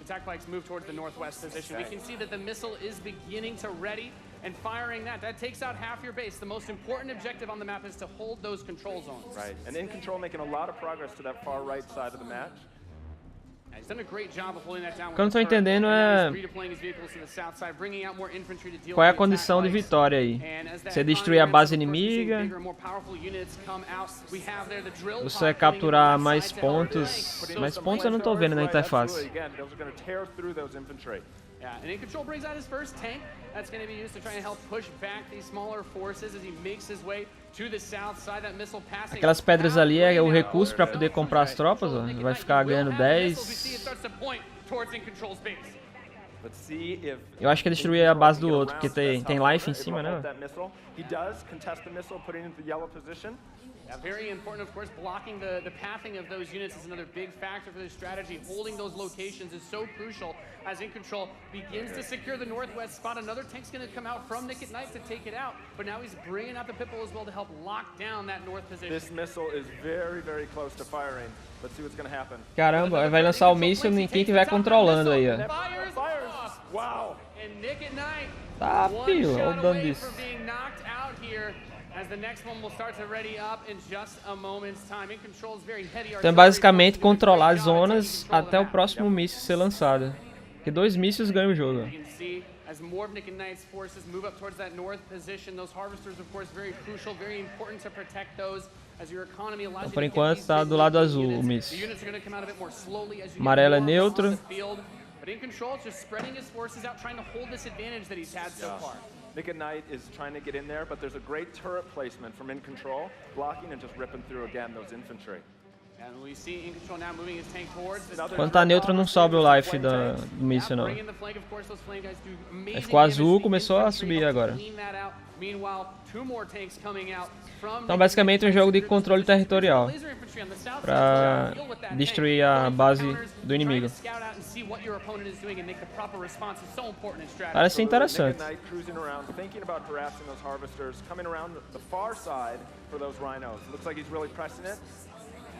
And firing that takes out half your base. The most important objective on the map is to hold those control zones. Right, and in control making a lot of progress to that far right side of the match. He's done a great job of holding that down. O que eu não tô entendendo é qual é a condição de vitória aí. Você destruir a base inimiga, ou você é capturar mais pontos. Mais pontos eu não tô vendo na interface. Yeah, and In Control brings out his first tank. That's going to be used to try and help push back these smaller forces as he makes his way to the south side. That missile passing. Aquelas pedras ali é o recurso para poder comprar as tropas, ó. Vai ficar ganhando 10. Eu acho que é destruir a base do outro, porque tem life em cima, né? Yeah, very important, of course, blocking the pathing of those units is another big factor for this strategy. Holding those locations is so crucial as In Control begins to secure the northwest spot. Another tank's going to come out from Nick at Night to take it out, but now he's bringing out the Pipple as well to help lock down that north position. This missile is very, very close to firing. Let's see what's going to happen. Caramba, vai lançar o míssil em quem estiver controlando aí, ó. Wow. And Nick at Night, tá, filho, olha o dano disso. Então é basicamente controlar as zonas até o próximo míssil ser lançado. Porque 2 mísseis ganham o jogo. Então, por enquanto está do lado azul o míssil. Amarelo é neutro. Nick at Night is trying to get in there, but there's a great turret placement from In Control, blocking and just ripping through again those infantry. Quando tá neutro não sobe o life do míssil não. Aí ficou azul, começou a subir agora. Então basicamente é um jogo de controle territorial para destruir a base do inimigo. Parece interessante.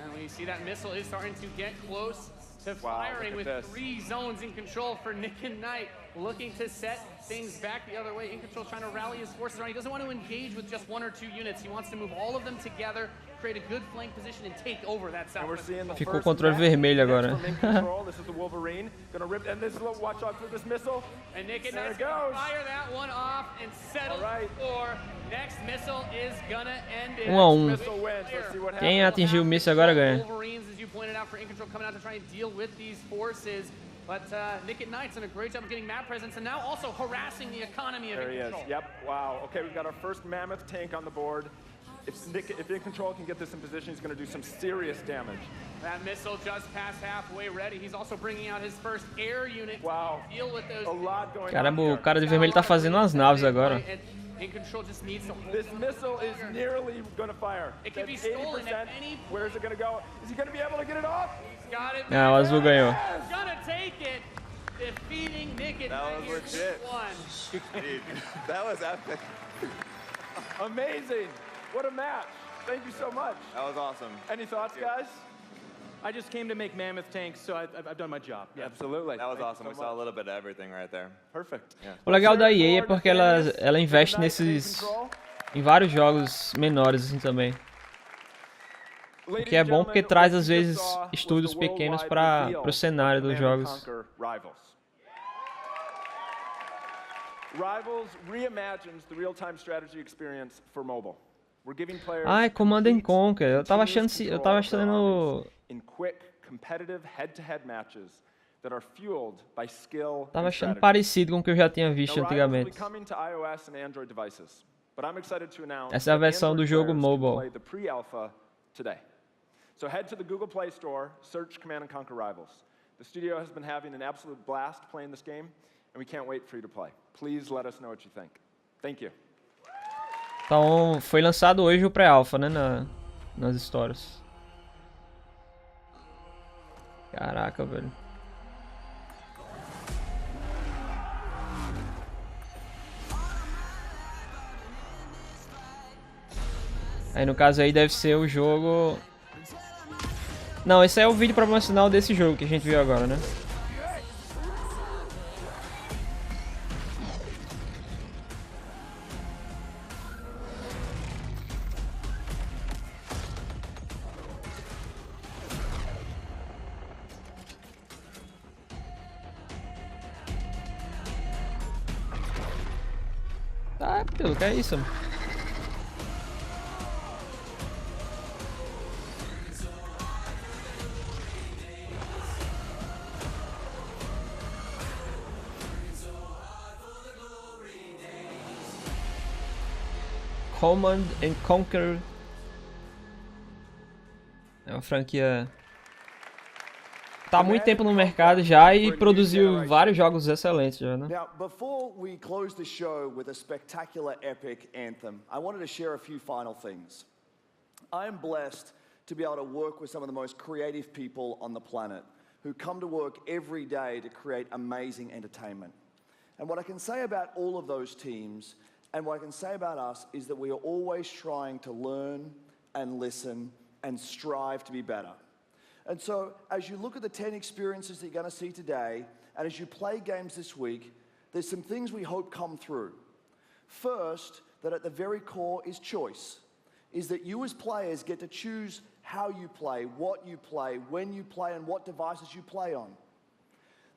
And we see that missile is starting to get close to firing with 3 zones in control for Nick and Knight, looking to set things back the other way. In Control trying to rally his forces around. He doesn't want to engage with just 1 or 2 units. He wants to move all of them together, create a good flank position and take over that south. Ficou o controle vermelho agora. This is the Wolverine going to rip, and this will watch out for this missile. And Nick and Knight's going to fire that one off and settle for next missile is going to end it. 1 a 1. Quem atingiu o míssil agora ganha. Wolverines, as you pointed out, for In Control coming out to try and deal with these forces. But Nick at Knight's done a great job of getting map presence and now also harassing the economy of In Control. There he is. Yep. Wow. Okay, we've got our first mammoth tank on the board. If In Control can get this in position, he's going to do some serious damage. That missile just past halfway ready. He's also bringing out his first air unit to deal with those. A lot going on. Caramba, o cara de vermelho tá fazendo umas naves agora. In Control just needs to hold. This missile is nearly going to fire. It can be stolen at any. Where is it going to go? Is he going to be able to get it off? He's got it. Ah, o azul ganhou. He's gonna take it. Defeating Nick at Night here 2-1. Dude, that was epic. Amazing. What a match. Thank you so much. That was awesome. Any thoughts, guys? I just came to make mammoth tanks, so I've done my job. Yeah. Absolutely. That was awesome. We saw a little bit of everything right there. Perfect. Yeah. O legal da EA é porque ela investe em vários jogos menores assim também. O que é bom porque traz às vezes estúdios pequenos para o cenário dos jogos. Rivals reimagines the real-time strategy experience for mobile. We're giving players Command and Conquer. Eu tava achando in quick competitive head-to-head matches that are fueled by skill. Tava achando parecido com o que eu já tinha visto antigamente. Essa é a versão do jogo mobile. So head to the Google Play Store, search Command and Conquer Rivals. The studio has been having an absolute blast playing this game, and we can't wait for you to play. Please let us know what you think. Thank you. Então, foi lançado hoje o pré-alpha, né, nas histórias. Caraca, velho. Aí no caso aí deve ser o jogo... Não, esse é o vídeo promocional desse jogo que a gente viu agora, né? Tá, pelo que é isso, mano. Command and Conquer é uma franquia tá há muito tempo no mercado já e produziu vários jogos excelentes já, né? Now, before we close the show with a spectacular epic anthem, I wanted to share a few final things. I am blessed to be able to work with some of the most creative people on the planet who come to work every day to create amazing entertainment. And what I can say about all of those teams and what I can say about us is that we are always trying to learn and listen and strive to be better. And so as you look at the 10 experiences that you're going to see today, and as you play games this week, there's some things we hope come through. First, that at the very core is choice, is that you as players get to choose how you play, what you play, when you play, and what devices you play on.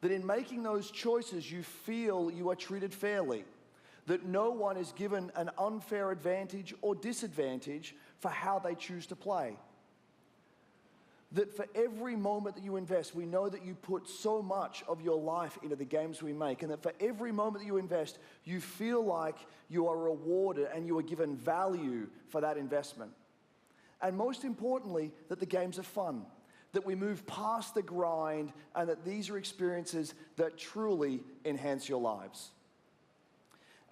That in making those choices, you feel you are treated fairly. That no one is given an unfair advantage or disadvantage for how they choose to play. That for every moment that you invest, we know that you put so much of your life into the games we make, and that for every moment that you invest, you feel like you are rewarded and you are given value for that investment. And most importantly, that the games are fun, that we move past the grind, and that these are experiences that truly enhance your lives.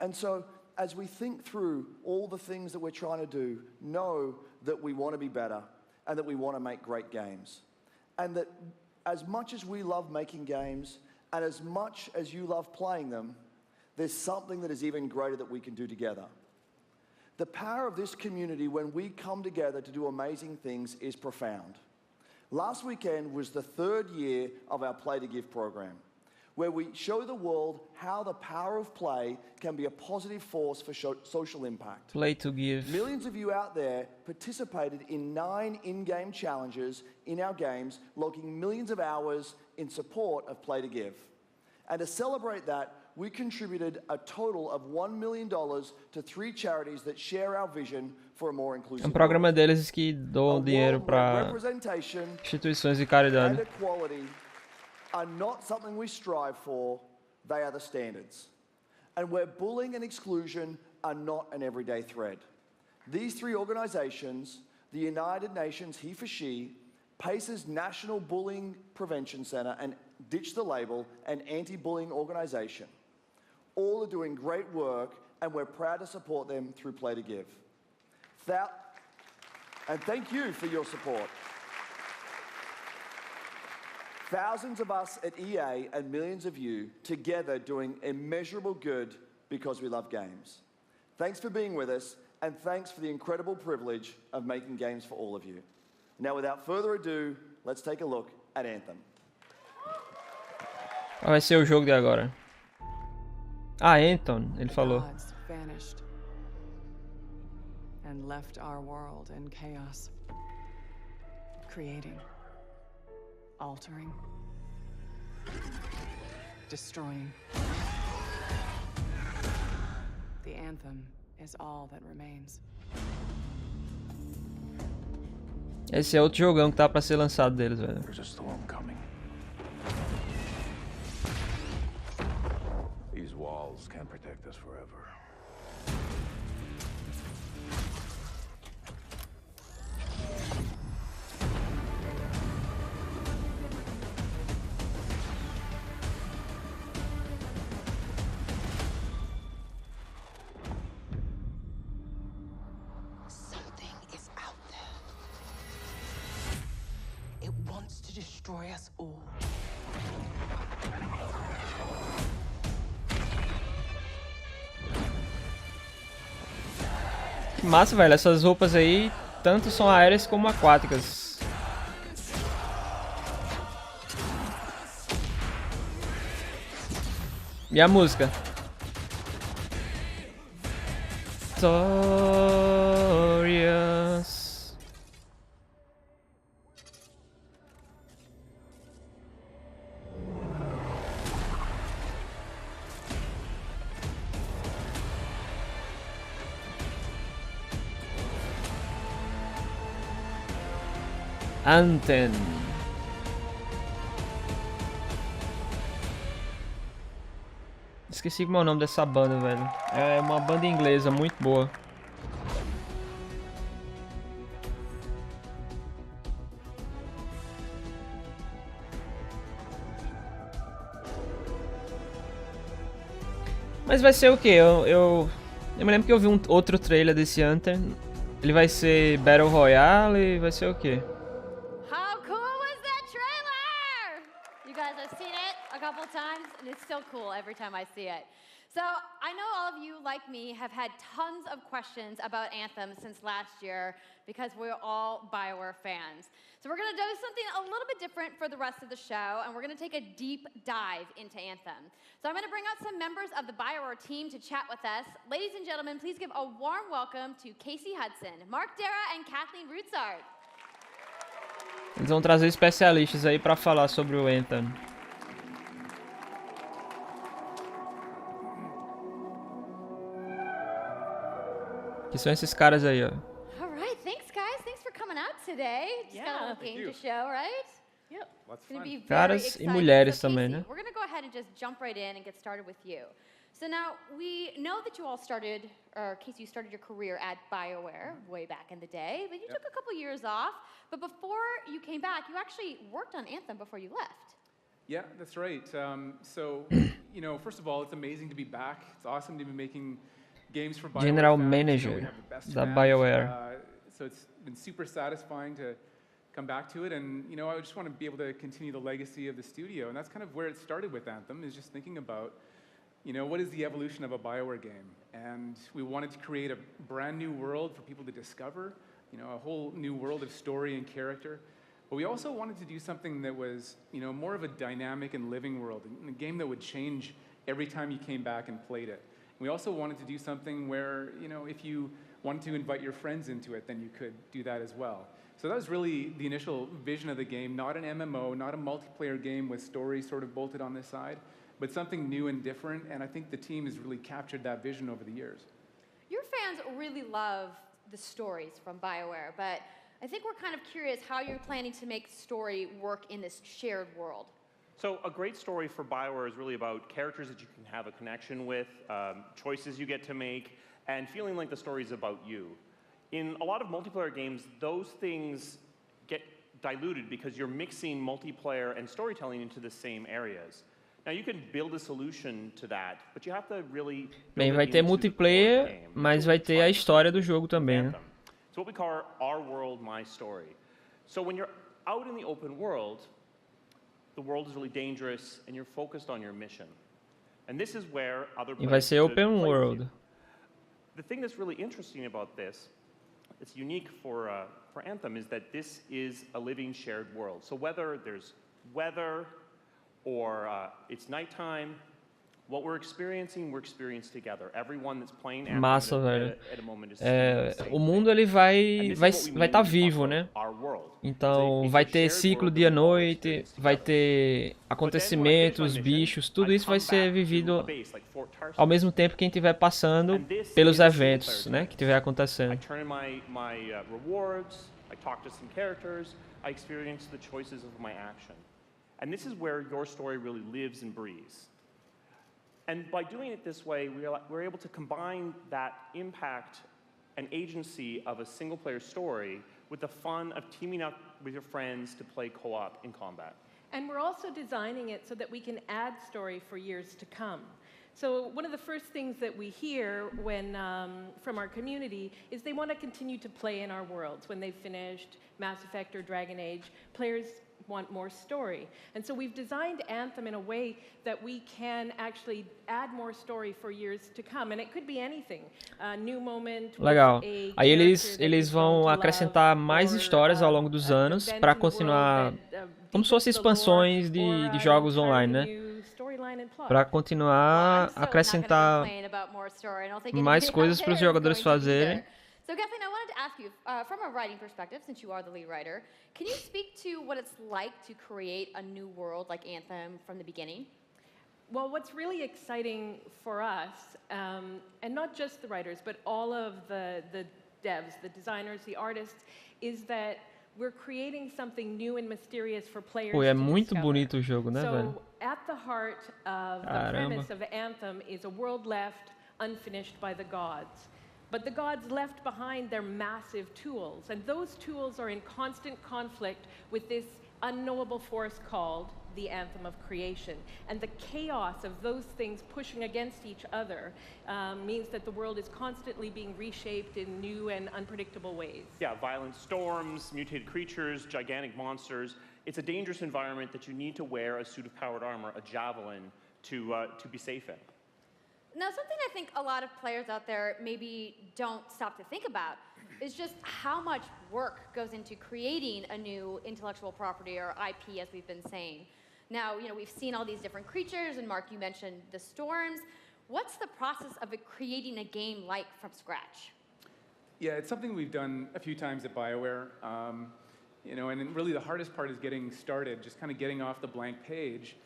And so, as we think through all the things that we're trying to do, know that we want to be better and that we want to make great games. And that as much as we love making games and as much as you love playing them, there's something that is even greater that we can do together. The power of this community when we come together to do amazing things is profound. Last weekend was the 3rd year of our Play to Give program, where we show the world how the power of play can be a positive force for social impact. Play to Give. Millions of you out there participated in 9 in-game challenges in our games, logging millions of hours in support of Play to Give. And to celebrate that, we contributed a total of $1 million to 3 charities that share our vision for a more inclusive world. Programa deles que doam dinheiro para instituições de caridade. And equality are not something we strive for, they are the standards. And where bullying and exclusion are not an everyday threat. These 3 organizations, the United Nations He for She, PACE's National Bullying Prevention Center, and Ditch the Label, an anti-bullying organization, all are doing great work, and we're proud to support them through Play to Give. And thank you for your support. Thousands of us at EA and millions of you together doing immeasurable good because we love games. Thanks for being with us, and thanks for the incredible privilege of making games for all of you. Now, without further ado, let's take a look at Anthem. Qual vai ser o jogo de agora? Ah, Anton, ele falou. Gods vanished and left our world in chaos, creating, altering, destroying. The anthem is all that remains. Esse é outro jogão que tá pra ser lançado deles, velho. There's a storm coming. These walls can't protect us forever. Something is out there. It wants to destroy us all. Que massa, velho. Essas roupas aí, tanto são aéreas como aquáticas. E a música? Glorious. Anthem. Esqueci como é o nome dessa banda, velho. É uma banda inglesa muito boa. Mas vai ser o quê? Eu me lembro que eu vi um outro trailer desse Anthem. Ele vai ser Battle Royale, vai ser o quê? How cool was that trailer? You guys have seen it a couple times, and it's still cool every time I see it. So I know all of you, like me, have had tons of questions about Anthem since last year because we're all BioWare fans. So we're going to do something a little bit different for the rest of the show, and we're going to take a deep dive into Anthem. So I'm going to bring out some members of the BioWare team to chat with us. Ladies and gentlemen, please give a warm welcome to Casey Hudson, Mark Dara, and Kathleen Rutzard. Eles vão trazer especialistas aí pra falar sobre o Anthem. Que são esses caras aí, ó. All right, thanks guys. Thanks for coming out today. Just got a little game to show, right? Yep. Lots It's going to be very Caras e exciting. mulheres So, também, Casey, né? we're going to go ahead and just jump right in and get started with you. So now we know that you all started, or Casey, you started your career at BioWare way back in the day, but you took a couple years off. But before you came back, you actually worked on Anthem before you left. Yeah, that's right. So, you know, first of all, it's amazing to be back. It's awesome to be making games for BioWare General fans. Manager You know, we have the best da fans. BioWare. So it's been super satisfying to come back to it, and you know, I just want to be able to continue the legacy of the studio, and that's kind of where it started with Anthem, is just thinking about, you know, what is the evolution of a BioWare game? And we wanted to create a brand new world for people to discover, you know, a whole new world of story and character. But we also wanted to do something that was, you know, more of a dynamic and living world, a game that would change every time you came back and played it. We also wanted to do something where, you know, if you wanted to invite your friends into it, then you could do that as well. So that was really the initial vision of the game, not an MMO, not a multiplayer game with stories sort of bolted on this side, but something new and different, and I think the team has really captured that vision over the years. Your fans really love the stories from BioWare, but I think we're kind of curious how you're planning to make story work in this shared world. So a great story for BioWare is really about characters that you can have a connection with, choices you get to make, and feeling like the story is about you. In a lot of multiplayer games, those things get diluted because you're mixing multiplayer and storytelling into the same areas. Now you can build a solution to that, but you have to really Bem, vai ter multiplayer, mas vai ter a história do jogo também, né? It's what we call our world, my story. So when you're out in the open world, the world is really dangerous and you're focused on your mission. And this is where other E vai players ser should open play with world. you. The thing that's really interesting about this, it's unique for for Anthem is that this is a living, shared world. So whether there's weather or it's nighttime, what we're experiencing together. Everyone that's playing Anthem Massa, velho. at a moment is O mundo ele vai estar vivo, né? Então vai ter ciclo dia-noite, vai ter acontecimentos, bichos, tudo isso vai ser vivido ao mesmo tempo que a gente estiver passando pelos eventos, né, que estiver acontecendo. I turn in my rewards, I talk to some characters, I experience the choices of my action. And this is where your story really lives and breathes. And by doing it this way, we're able to combine that impact and agency of a single-player story with the fun of teaming up with your friends to play co-op in combat. And we're also designing it so that we can add story for years to come. So one of the first things that we hear when, from our community is they want to continue to play in our worlds. When they've finished Mass Effect or Dragon Age, players want more story. And so we've designed Anthem in a way that we can actually add more story for years to come. And it could be anything. A new moment. Legal. Aí eles vão acrescentar mais histórias ao longo dos anos para continuar, como se fossem expansões de jogos online, né? Para continuar a acrescentar mais coisas para os jogadores fazerem. So Kathleen, I wanted to ask you, from a writing perspective, since you are the lead writer, can you speak to what it's like to create a new world like Anthem from the beginning? Well, what's really exciting for us, and not just the writers, but all of the devs, the designers, the artists, is that we're creating something new and mysterious for players Pô, é to muito discover. bonito o jogo, né, velho? So, at the heart of the premise of Anthem is a world left unfinished by the gods. But the gods left behind their massive tools, and those tools are in constant conflict with this unknowable force called the Anthem of Creation. And the chaos of those things pushing against each other means that the world is constantly being reshaped in new and unpredictable ways. Yeah, violent storms, mutated creatures, gigantic monsters. It's a dangerous environment that you need to wear a suit of powered armor, a javelin, to be safe in. Now, something I think a lot of players out there maybe don't stop to think about is just how much work goes into creating a new intellectual property, or IP, as we've been saying. Now, we've seen all these different creatures, and Mark, you mentioned the storms. What's the process of creating a game like from scratch? Yeah, it's something we've done a few times at BioWare. And really the hardest part is getting started, just kind of getting off the blank page.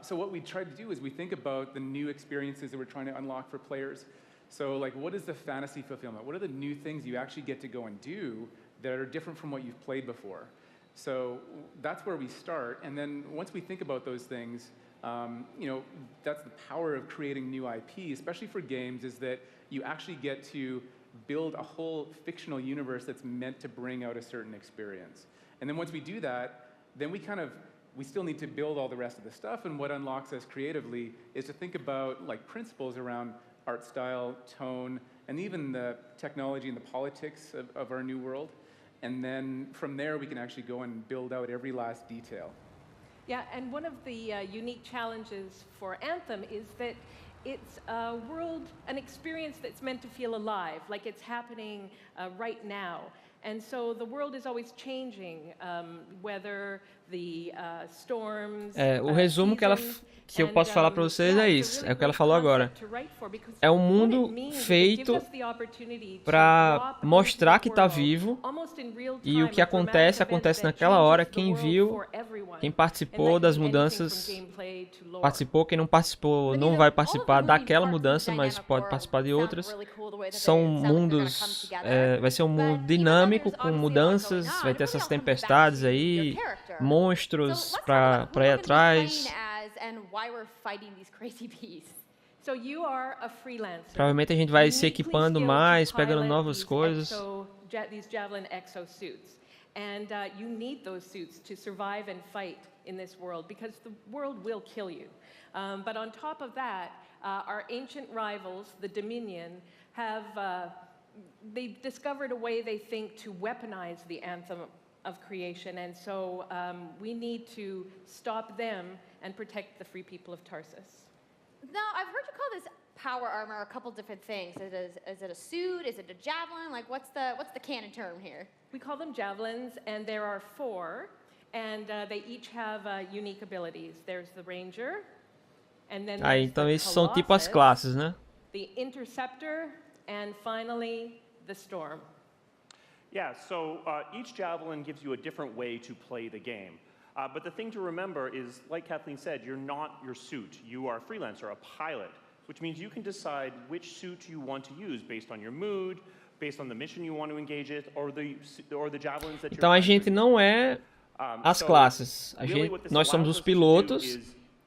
So what we try to do is we think about the new experiences that we're trying to unlock for players. So like, what is the fantasy fulfillment? What are the new things you actually get to go and do that are different from what you've played before? So that's where we start. And then once we think about those things, that's the power of creating new IP, especially for games, is that you actually get to build a whole fictional universe that's meant to bring out a certain experience. And then once we do that, then we still need to build all the rest of the stuff, and what unlocks us creatively is to think about like principles around art style, tone, and even the technology and the politics of our new world. And then from there, we can actually go and build out every last detail. Yeah, and one of the unique challenges for Anthem is that it's a world, an experience that's meant to feel alive, like it's happening right now. And so the world is always changing, whether the storms, o resumo que eu posso falar para vocês é isso, é o que ela falou agora. É um mundo feito para mostrar que está vivo, e o que acontece naquela hora. Quem viu, quem participou das mudanças, participou. Quem não participou não vai participar daquela mudança, mas pode participar de outras. São mundos, vai ser um mundo dinâmico, com mudanças, vai ter essas tempestades aí, monstros para ir atrás. Provavelmente a gente vai se equipando mais, pegando novas coisas. These javelin exosuits. And you need those suits to survive and fight in this world, because the world will kill you. But on top of that, our ancient rivals, the Dominion, they've discovered a way, they think, to weaponize the Anthem of Creation. And so we need to stop them and protect the free people of Tarsus. Now, I've heard you call this power armor a couple different things. Is it a suit? Is it a javelin? Like, what's the canon term here? We call them javelins, and there are 4, and they each have unique abilities. There's the ranger, and then Aí, there's então the esses são tipo as colossus, classes, né? the interceptor, and finally the storm. Yeah, so each javelin gives you a different way to play the game. But the thing to remember is, like Kathleen said, you're not your suit. You are a freelancer, a pilot, which means you can decide which suit you want to use based on your mood, based on the mission you want to engage it, or the javelins that Então a gente não é as classes. Nós somos os pilotos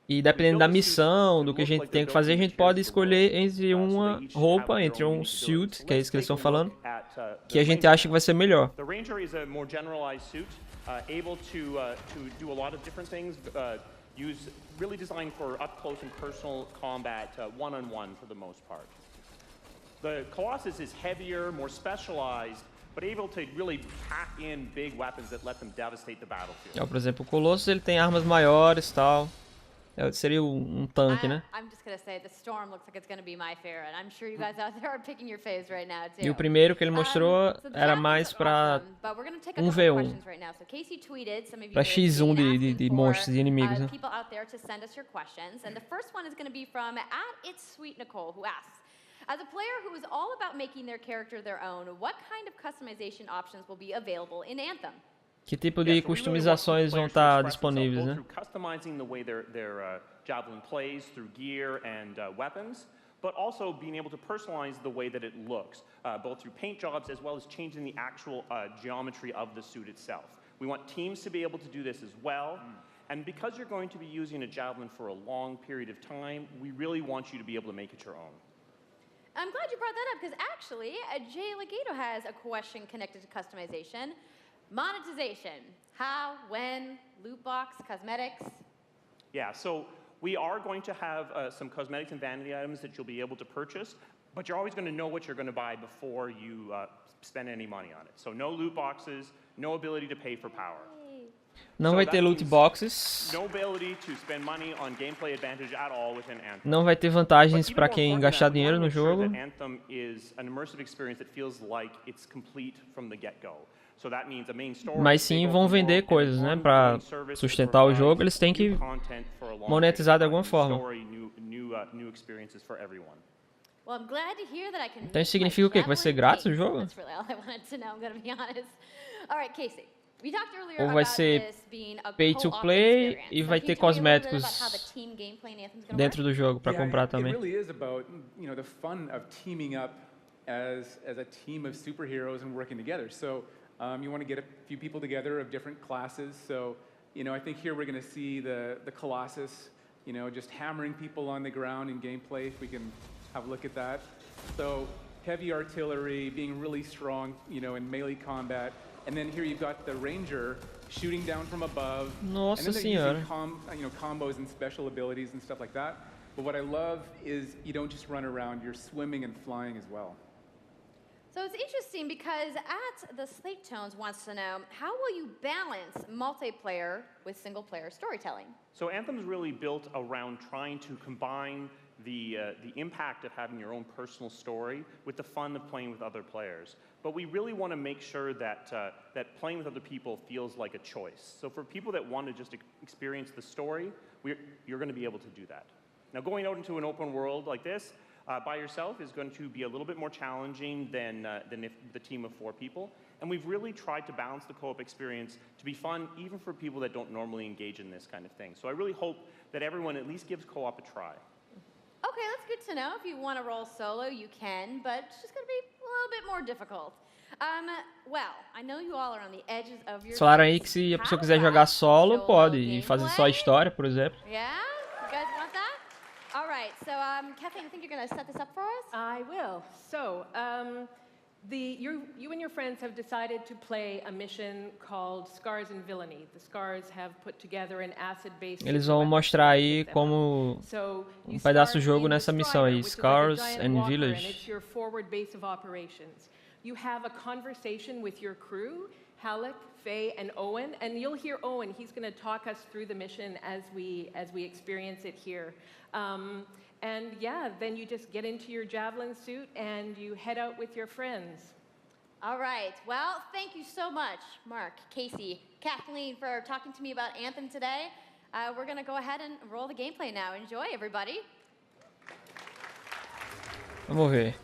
e dependendo da missão, do que a gente tem que fazer, a gente pode escolher entre uma roupa, entre um suit, que é isso que eles estão falando, que a gente acha que vai ser melhor. The ranger is a more generalized suit, able to do a lot of different things. Really designed for up close and personal combat, one-on-one for the most part. The Colossus is heavier, more specialized, but able to really pack in big weapons that let them devastate the battlefield. Por exemplo, o Colossus ele tem armas maiores, tal. Seria tanque, né? I'm just gonna say the storm looks like it's gonna be my favorite. I'm sure you guys out there are picking your faves right now too. E o primeiro que ele mostrou era mais para 1v1. Para X1 de monstros, de inimigos, né? People out there to send us your questions, and the first one is going to be from @itsweetnicole, who asks, as a player who is all about making their character their own, what kind of customization options will be available in Anthem? Que tipo de customizações vão estar disponíveis, né? Customizing the way their javelin plays through gear and weapons, but also being able to personalize the way that it looks, both through paint jobs as well as changing the actual geometry of the suit itself. We want teams to be able to do this as well. And because you're going to be using a javelin for a long period of time, we really want you to be able to make it your own. I'm glad you brought that up, because actually, Jay Legato has a question connected to customization. Monetization. How, when, loot box, cosmetics? Yeah, so we are going to have some cosmetics and vanity items that you'll be able to purchase, but you're always going to know what you're going to buy before you spend any money on it. So no loot boxes, no ability to pay for power. Não vai ter loot boxes. Não vai ter vantagens para quem gastar dinheiro no jogo. Mas sim vão vender coisas, né? Para sustentar o jogo, eles têm que monetizar de alguma forma. Então isso significa o quê? Que vai ser grátis o jogo? Ou vai ser pay to play e vai ter cosméticos dentro do jogo para comprar também. It really is about, the fun of teaming up as a team of superheroes and working together. So you want to get a few people together of different classes. So I think here we're going to see the Colossus, just hammering people on the ground in gameplay. If we can have a look at that. So heavy artillery, being really strong, in melee combat. And then here you've got the ranger shooting down from above. Nossa and then senhora. Using combos and special abilities and stuff like that. But what I love is you don't just run around, you're swimming and flying as well. So it's interesting because the Slate Tones wants to know, how will you balance multiplayer with single player storytelling? So Anthem's really built around trying to combine the impact of having your own personal story with the fun of playing with other players. But we really want to make sure that playing with other people feels like a choice. So for people that want to just experience the story, you're going to be able to do that. Now going out into an open world like this, by yourself is going to be a little bit more challenging than if the team of 4 people. And we've really tried to balance the co-op experience to be fun even for people that don't normally engage in this kind of thing. So I really hope that everyone at least gives co-op a try. Okay, that's good to know. If you want to roll solo, you can, but it's just going to be a little bit more difficult. Well, I know you all are on the edges of your Falaram aí que se a pessoa quiser jogar solo, pode. E fazer só a história, por exemplo. Yeah? You guys want that? All right, so Kathleen, I think you're going to set this up for us? I will. So, you and your friends have decided to play a mission called Scars and Villainy. The Scars have put together an acid-based... Eles vão mostrar aí como pedaço do jogo nessa missão aí, Scars and Village. It's your forward base of operations. You have a conversation with your crew, Halleck, Faye, and Owen, and you'll hear Owen. He's going to talk us through the mission as we experience it here. And yeah, then you just get into your javelin suit and you head out with your friends. All right. Well, thank you so much, Mark, Casey, Kathleen, for talking to me about Anthem today. We're going to go ahead and roll the gameplay now. Enjoy, everybody. Vamos ver.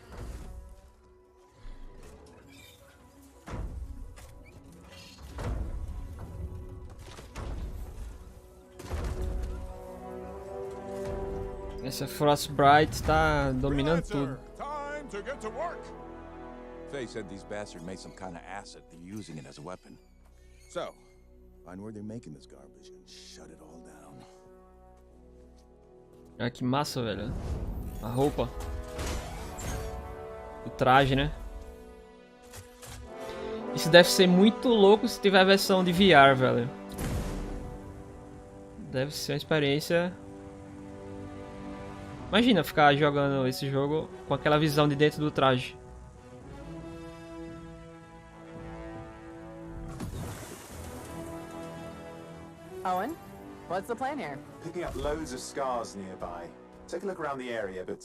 Essa Frostbite tá dominando tudo. Time to get to work. Faye said these bastards made some kind of acid. They're using it as a weapon. So, find where they're making this garbage and shut it all down. Ah, que massa, velho. A roupa. O traje, né? Isso deve ser muito louco se tiver a versão de VR, velho. Deve ser uma experiência... Imagina ficar jogando esse jogo com aquela visão de dentro do traje. Owen, what's the plan here? Picking up loads of scars nearby. Take a look around the area, but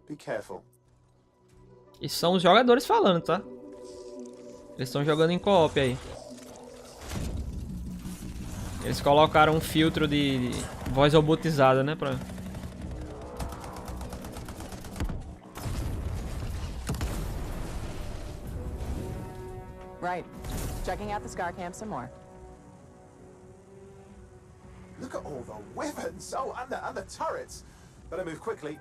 be careful. E são os jogadores falando, tá? Eles estão jogando em co-op aí. Eles colocaram um filtro de voz robotizada, né? Pra... Right. Checking out the scar camp some more. Look at all the weapons! Oh, and the turrets! Better move quickly.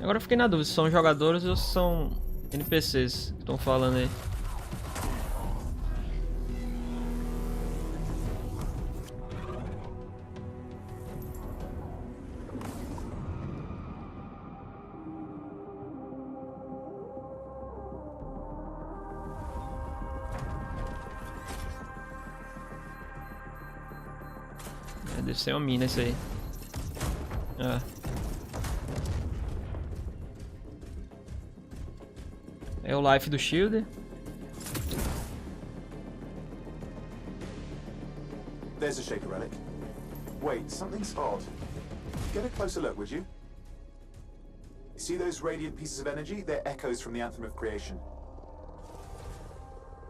Agora eu fiquei na dúvida se são jogadores ou são NPCs que estão falando aí. Deve ser uma mina isso aí. É o life do shield. There's a shaker relic. Wait, something's odd. Get a closer look, would you? See those radiant pieces of energy? They're echoes from the Anthem of Creation.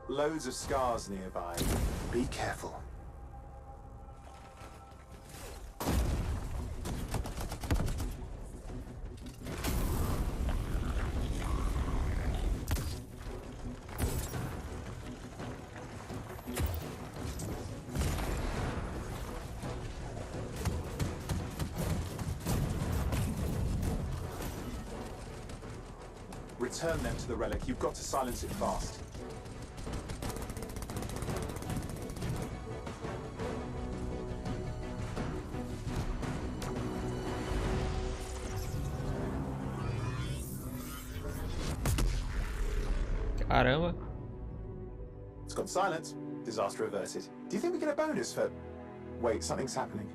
Loads of scars nearby. Be careful. Return them to the relic. You've got to silence it fast. Caramba. It's gone silent. Disaster averted. Do you think we get a bonus for... Wait, something's happening.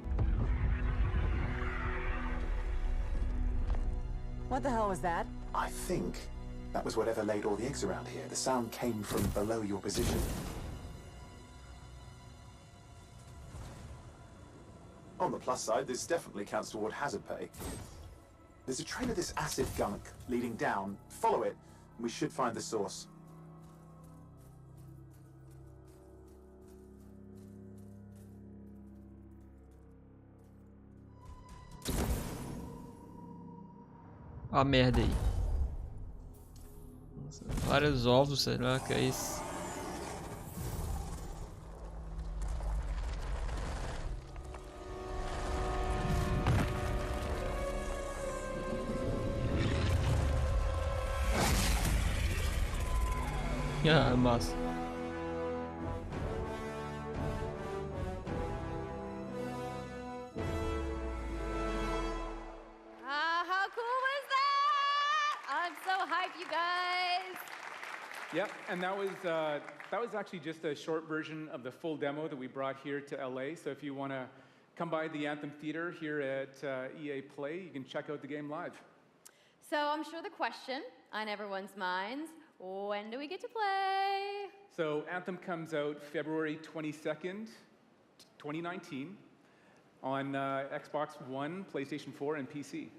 What the hell was that? I think that was whatever laid all the eggs around here. The sound came from below your position. On the plus side, this definitely counts toward hazard pay. There's a trail of this acid gunk leading down. Follow it, and we should find the source. Ó a merda aí. Nossa, vários ovos, sei lá que é isso. Ah, massa. How cool was that? I'm so hyped, you guys. Yep, and that was actually just a short version of the full demo that we brought here to LA. So if you want to come by the Anthem Theater here at EA Play, you can check out the game live. So I'm sure the question on everyone's minds, when do we get to play? So Anthem comes out February 22nd, 2019 on Xbox One, PlayStation 4 and PC.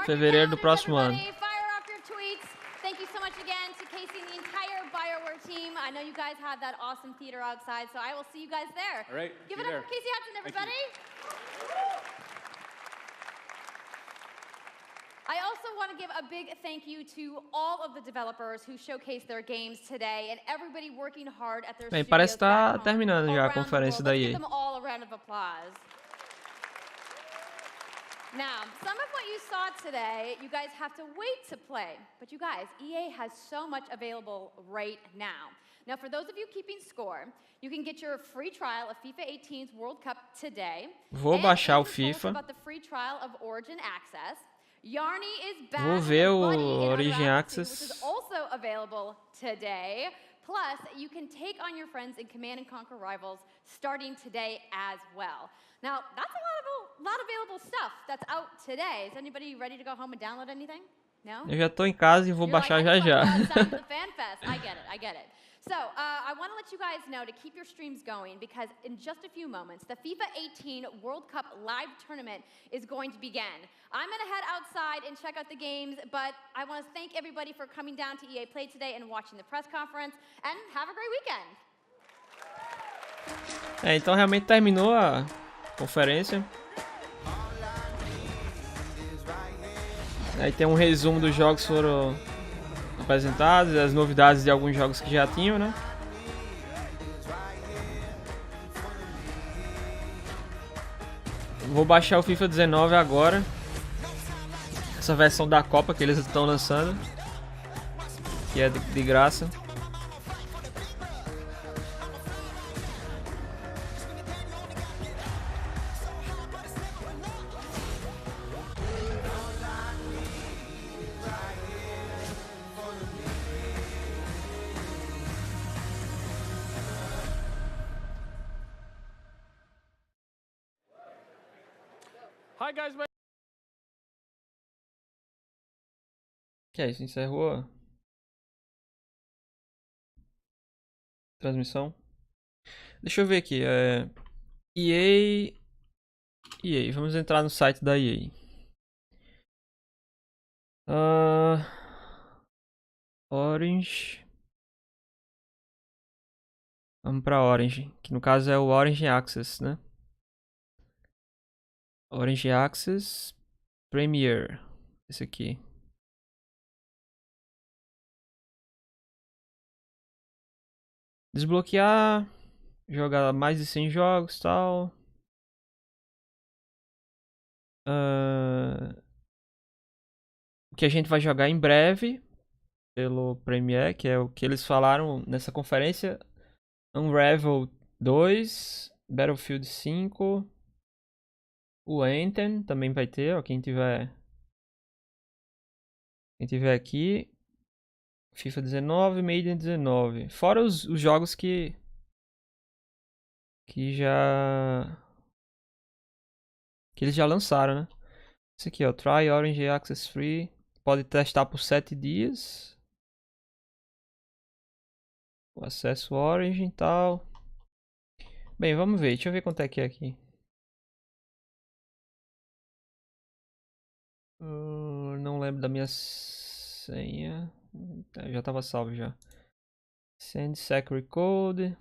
Fevereiro do próximo ano. Fire off your tweets. Thank you so much again to Casey and the entire BioWare team. I know you guys had that awesome theater outside, so I will see you guys there. All right. Give it up for Casey Hudson, everybody. I also want to give a big thank you to all of the developers who showcased their games today and everybody working hard at their Bem, studios parece que tá back home terminando já a around the conferência world. da Let's EA. give them all a round of applause. Now, some of what you saw today, you guys have to wait to play. But you guys, EA has so much available right now. Now, for those of you keeping score, you can get your free trial of FIFA 18's World Cup today. Vou baixar o FIFA. About the free trial of Origin Access. Yarny is back. Vou ver o Buddy in Origin Abraço, Access. which is also available today. Plus, you can take on your friends in Command & Conquer Rivals starting today as well. Now, that's a lot of available stuff that's out today. Is anybody ready to go home and download anything? No? Eu já tô em casa e vou baixar já já. I get it. So, I want to let you guys know to keep your streams going because in just a few moments, the FIFA 18 World Cup live tournament is going to begin. I'm going to head outside and check out the games, but I want to thank everybody for coming down to EA Play today and watching the press conference, and have a great weekend. Então realmente terminou a conferência. Aí tem um resumo dos jogos que foram apresentados, as novidades de alguns jogos que já tinham, né? Vou baixar o FIFA 19 agora. Essa versão da Copa que eles estão lançando, que é de graça. Hi guys, Que é isso? Encerrou a transmissão. Deixa eu ver aqui. EA. Vamos entrar no site da EA. Orange. Vamos para Orange, que no caso é o Orange Access, né? Orange Access Premier. Esse aqui. Desbloquear. Jogar mais de 100 jogos e tal. O que a gente vai jogar em breve pelo Premiere, que é o que eles falaram nessa conferência. Unravel 2, Battlefield 5, o Anthem também vai ter, ó, quem tiver aqui. FIFA 19, Maiden 19. Fora os jogos que eles já lançaram, né? Esse aqui, ó, Try Orange Access Free. Pode testar por 7 dias. O acesso Orange e tal. Bem, vamos ver. Deixa eu ver quanto é que é aqui. Não lembro da minha senha. Já estava salvo já. Send Secret Code.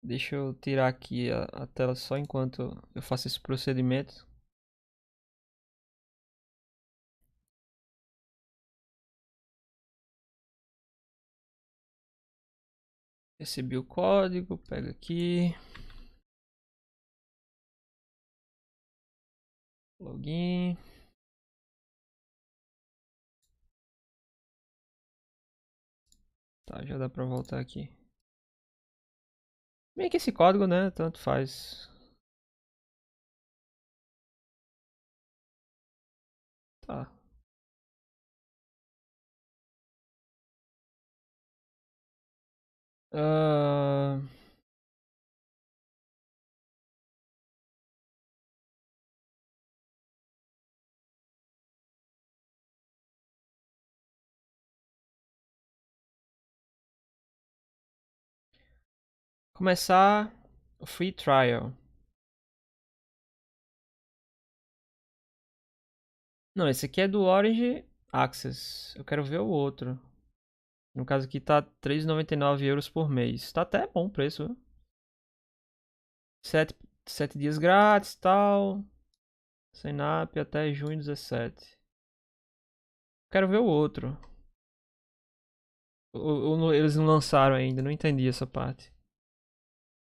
Deixa eu tirar aqui a tela só enquanto eu faço esse procedimento. Recebi o código, pega aqui. Login. Tá, já dá pra voltar aqui. Bem que esse código, né, tanto faz. Tá. Começar o free trial. Não, esse aqui é do Orange Access. Eu quero ver o outro. No caso aqui tá 3,99 € por mês. Tá até bom o preço, viu? 7 dias grátis, tal. Sign-up até junho 17. Quero ver o outro. Eles não lançaram ainda, não entendi essa parte.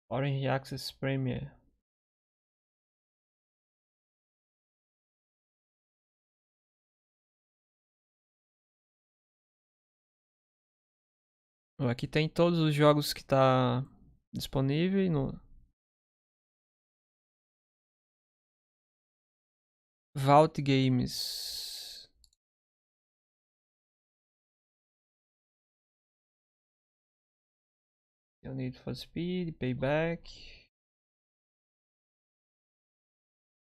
Orange Access Premier. Aqui tem todos os jogos que tá disponível no Vault Games. Eu Need for Speed, Payback.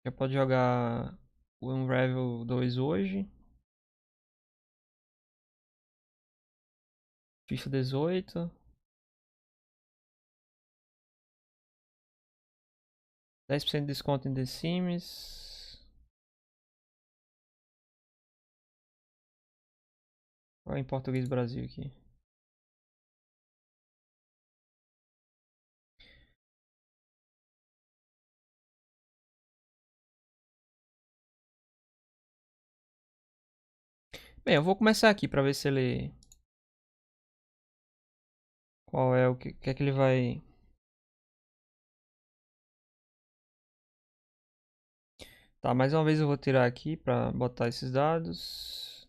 Já pode jogar o Unravel 2 hoje. FIFA 18. 10% de desconto em The Sims. Qual é em português Brasil aqui? Bem, eu vou começar aqui pra ver se ele... Qual é o que é que ele vai... Tá, mais uma vez eu vou tirar aqui pra botar esses dados.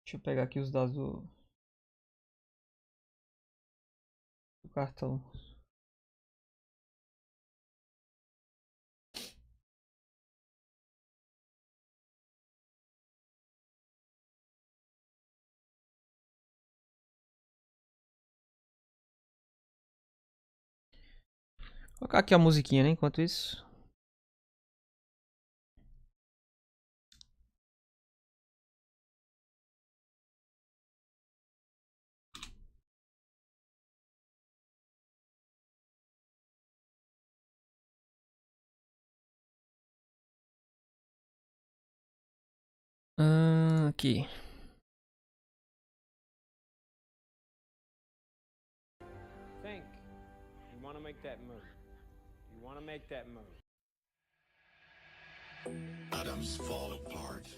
Deixa eu pegar aqui os dados do cartão. Vou colocar aqui a musiquinha, né, enquanto isso. Aqui. Think. You want to make that move. You want to make that move. Atoms fall apart.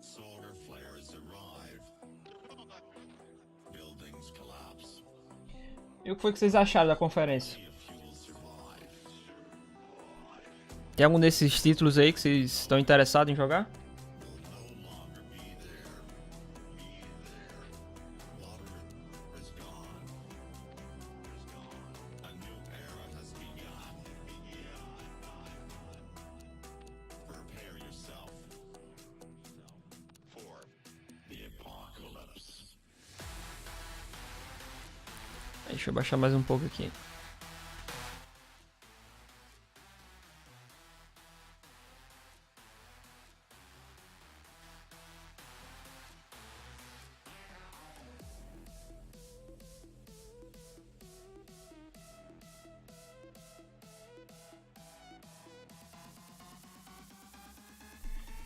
Solar flares arrive. Buildings collapse. E o que foi que vocês acharam da conferência? Tem algum desses títulos aí que vocês estão interessados em jogar? Deixa eu baixar mais um pouco aqui.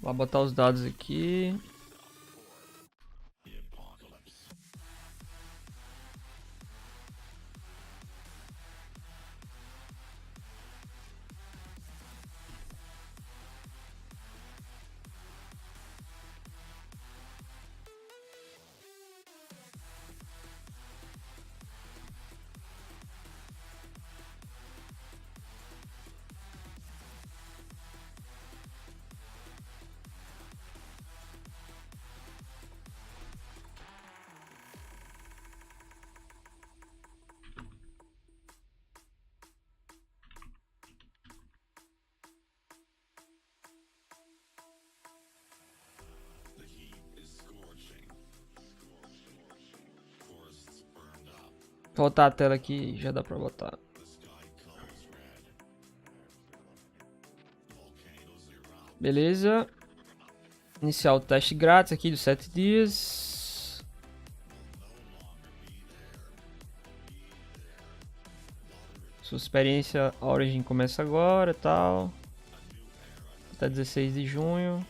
Vou botar os dados aqui. Vou voltar a tela aqui, já dá pra botar. Beleza. Iniciar o teste grátis aqui dos 7 dias. Sua experiência Origin começa agora e tal. Até 16 de junho.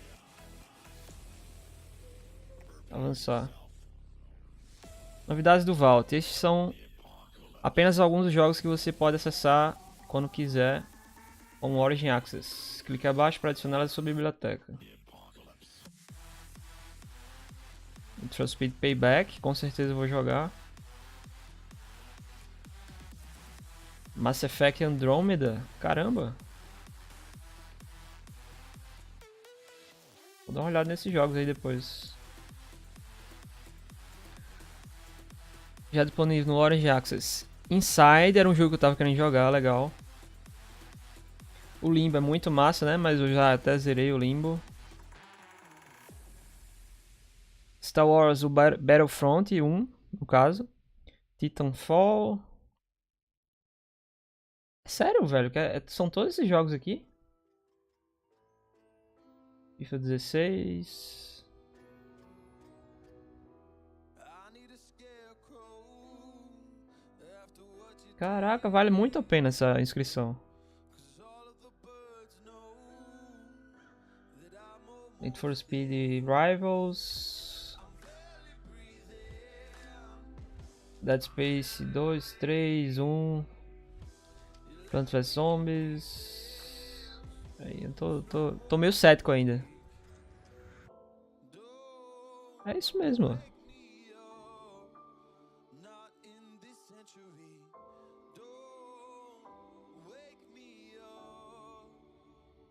Avançar. Novidades do Vault. Estes são apenas alguns dos jogos que você pode acessar quando quiser com o Origin Access. Clique abaixo para adicioná-la à sua biblioteca. Need for Speed Payback, com certeza eu vou jogar. Mass Effect Andromeda, caramba. Vou dar uma olhada nesses jogos aí depois. Já disponível no Origin Access. Inside era um jogo que eu tava querendo jogar, legal. O Limbo é muito massa, né? Mas eu já até zerei o Limbo. Star Wars, o Battlefront 1, no caso. Titanfall. Sério, velho? São todos esses jogos aqui? FIFA 16. Caraca, vale muito a pena essa inscrição. Need for Speed Rivals. Dead Space 2, 3, 1. Plants vs Zombies. Aí, eu tô meio cético ainda. É isso mesmo, ó.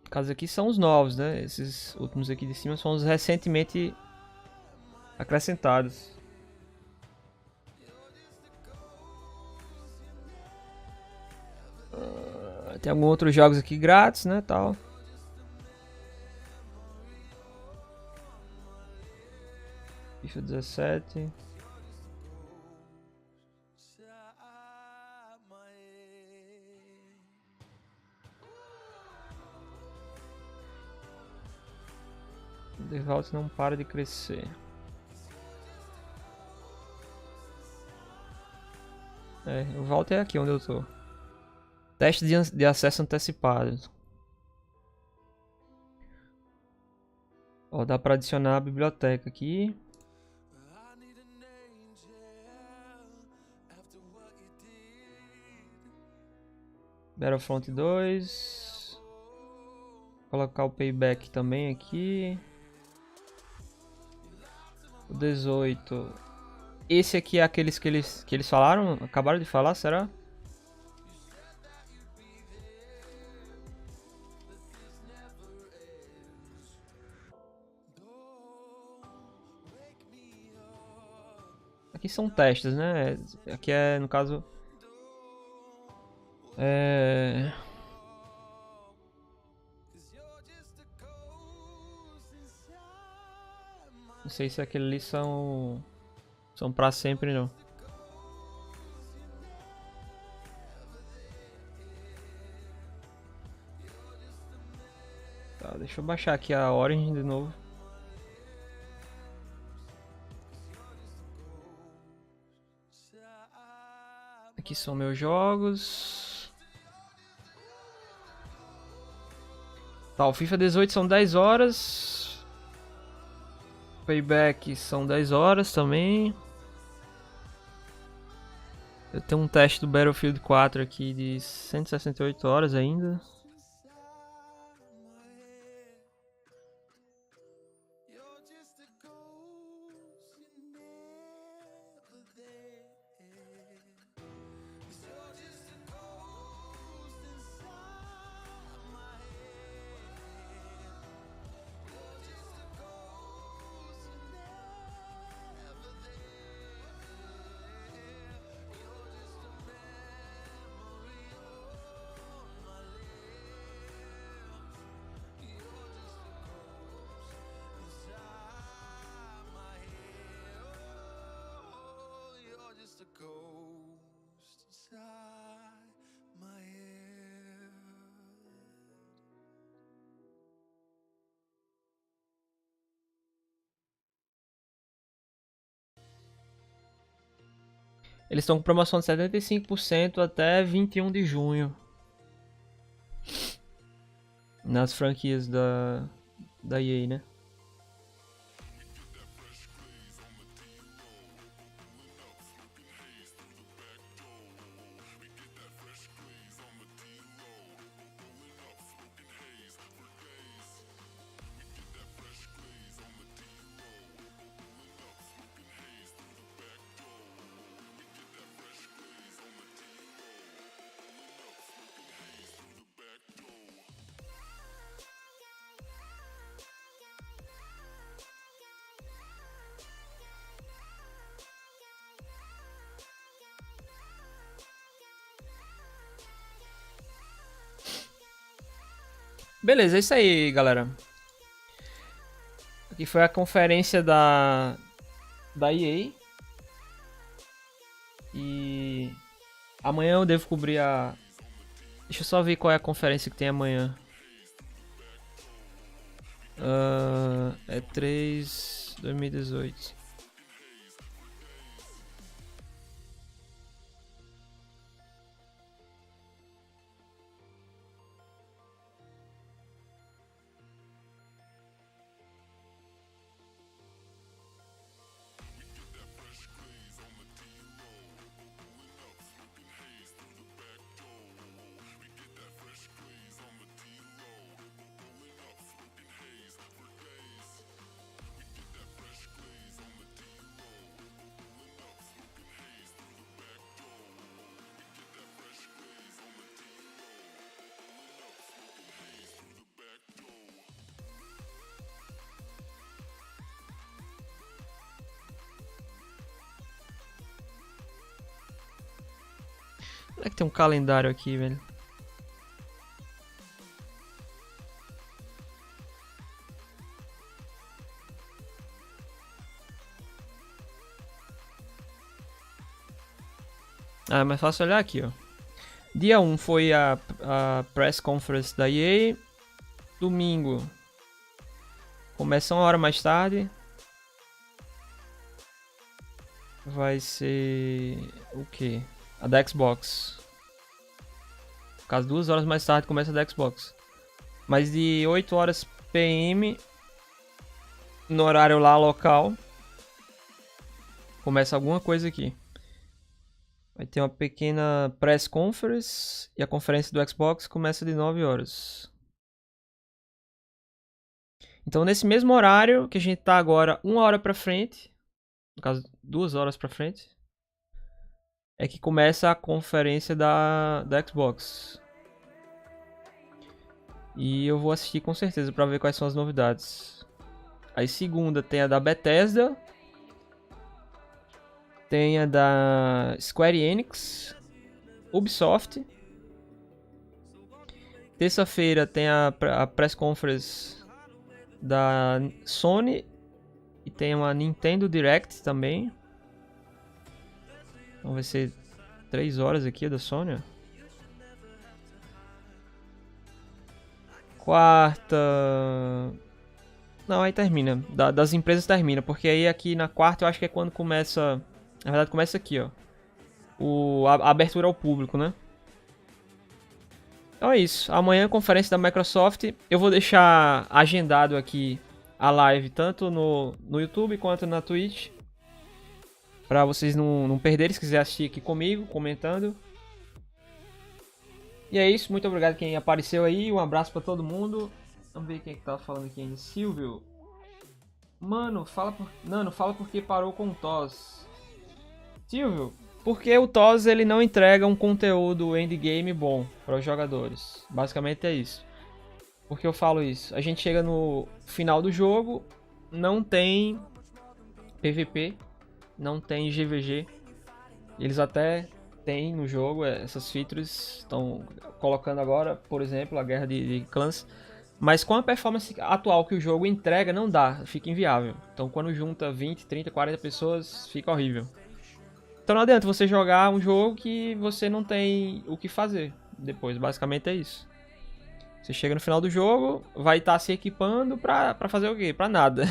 No caso aqui são os novos, né? Esses últimos aqui de cima são os recentemente acrescentados. Tem alguns outros jogos aqui grátis, né, tal. FIFA 17. O The Vault não para de crescer. O Vault é aqui onde eu tô. Teste de acesso antecipado. Ó, dá pra adicionar a biblioteca aqui. Battlefront 2. Colocar o Payback também aqui. O 18. Esse aqui é aqueles que eles falaram? Acabaram de falar, será? Aqui são testes, né? Aqui é, no caso... Não sei se aqueles ali são pra sempre, não. Tá, deixa eu baixar aqui a Origin de novo. Aqui são meus jogos. Tá, o FIFA 18 são 10 horas. Payback são 10 horas também. Eu tenho um teste do Battlefield 4 aqui de 168 horas ainda. Eles estão com promoção de 75% até 21 de junho. Nas franquias da EA, né? Beleza, é isso aí, galera. Aqui foi a conferência da EA. E amanhã eu devo cobrir a... Deixa eu só ver qual é a conferência que tem amanhã. E3 2018. Como é que tem um calendário aqui, velho? Ah, é mais fácil olhar aqui, ó. Dia 1 foi a Press Conference da EA. Domingo começa 1 hora mais tarde. Vai ser o quê? A da Xbox. No caso, 2 horas mais tarde começa a da Xbox. Mas de 8 horas PM, no horário lá local, começa alguma coisa aqui. Vai ter uma pequena press conference e a conferência do Xbox começa de 9 horas. Então nesse mesmo horário que a gente tá agora, 1 hora pra frente, no caso 2 horas pra frente, é que começa a conferência da Xbox. E eu vou assistir com certeza pra ver quais são as novidades. Aí segunda tem a da Bethesda. Tem a da Square Enix, Ubisoft. Terça-feira tem a press conference da Sony. E tem uma Nintendo Direct também. Então vai ser 3 horas aqui da Sony. Quarta... Não, aí termina. Das empresas termina. Porque aí aqui na quarta eu acho que é quando começa... Na verdade começa aqui, ó. A abertura ao público, né? Então é isso. Amanhã conferência da Microsoft. Eu vou deixar agendado aqui a live tanto no YouTube quanto na Twitch. Pra vocês não perderem, se quiser assistir aqui comigo, comentando. E é isso, muito obrigado quem apareceu aí. Um abraço pra todo mundo. Vamos ver quem é que tá falando aqui ainda. Silvio. Mano, fala porque parou com o TOS. Silvio, porque o TOS ele não entrega um conteúdo endgame bom para os jogadores. Basicamente é isso. Por que eu falo isso? A gente chega no final do jogo, não tem PVP, não tem GVG. Eles até têm no jogo essas features, estão colocando agora, por exemplo, a guerra de clãs. Mas com a performance atual que o jogo entrega, não dá, fica inviável. Então quando junta 20, 30, 40 pessoas, fica horrível. Então não adianta você jogar um jogo que você não tem o que fazer depois, basicamente é isso. Você chega no final do jogo, vai estar se equipando pra fazer o quê? Pra nada.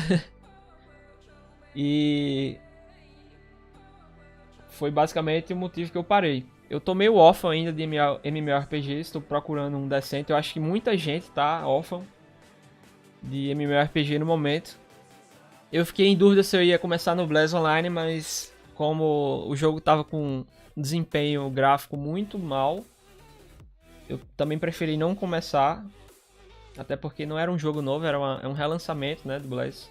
E foi basicamente o motivo que eu parei. Eu tô meio órfão ainda de MMORPG, estou procurando um decente. Eu acho que muita gente tá órfão de MMORPG no momento. Eu fiquei em dúvida se eu ia começar no Blast Online, mas como o jogo tava com um desempenho gráfico muito mal, eu também preferi não começar. Até porque não era um jogo novo, era um relançamento, né, do Blast.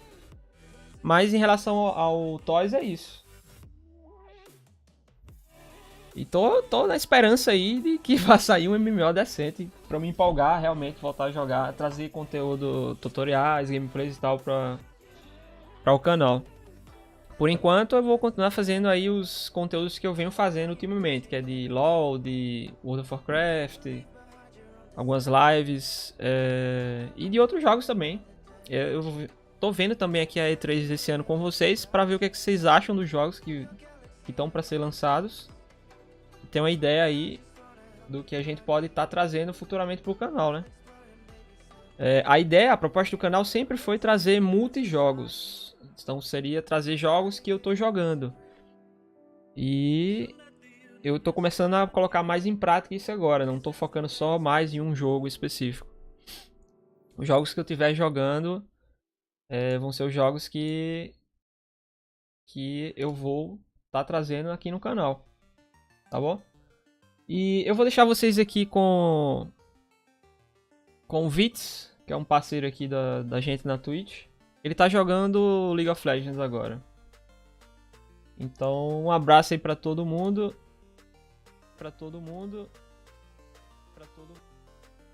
Mas em relação ao Toys é isso. E tô na esperança aí de que vá sair um MMO decente pra me empolgar, realmente voltar a jogar, trazer conteúdo, tutoriais, gameplays e tal pra o canal. Por enquanto eu vou continuar fazendo aí os conteúdos que eu venho fazendo ultimamente, que é de LoL, de World of Warcraft, algumas lives e de outros jogos também. Eu tô vendo também aqui a E3 desse ano com vocês pra ver o que, é que vocês acham dos jogos que estão pra ser lançados. Tem uma ideia aí do que a gente pode estar trazendo futuramente pro canal, né? A proposta do canal sempre foi trazer multijogos. Então seria trazer jogos que eu tô jogando. E eu tô começando a colocar mais em prática isso agora. Não tô focando só mais em um jogo específico. Os jogos que eu estiver jogando vão ser os jogos que eu vou estar trazendo aqui no canal. Tá bom? E eu vou deixar vocês aqui com o Vitz, que é um parceiro aqui da gente na Twitch. Ele tá jogando League of Legends agora. Então, um abraço aí pra todo mundo.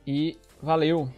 E valeu!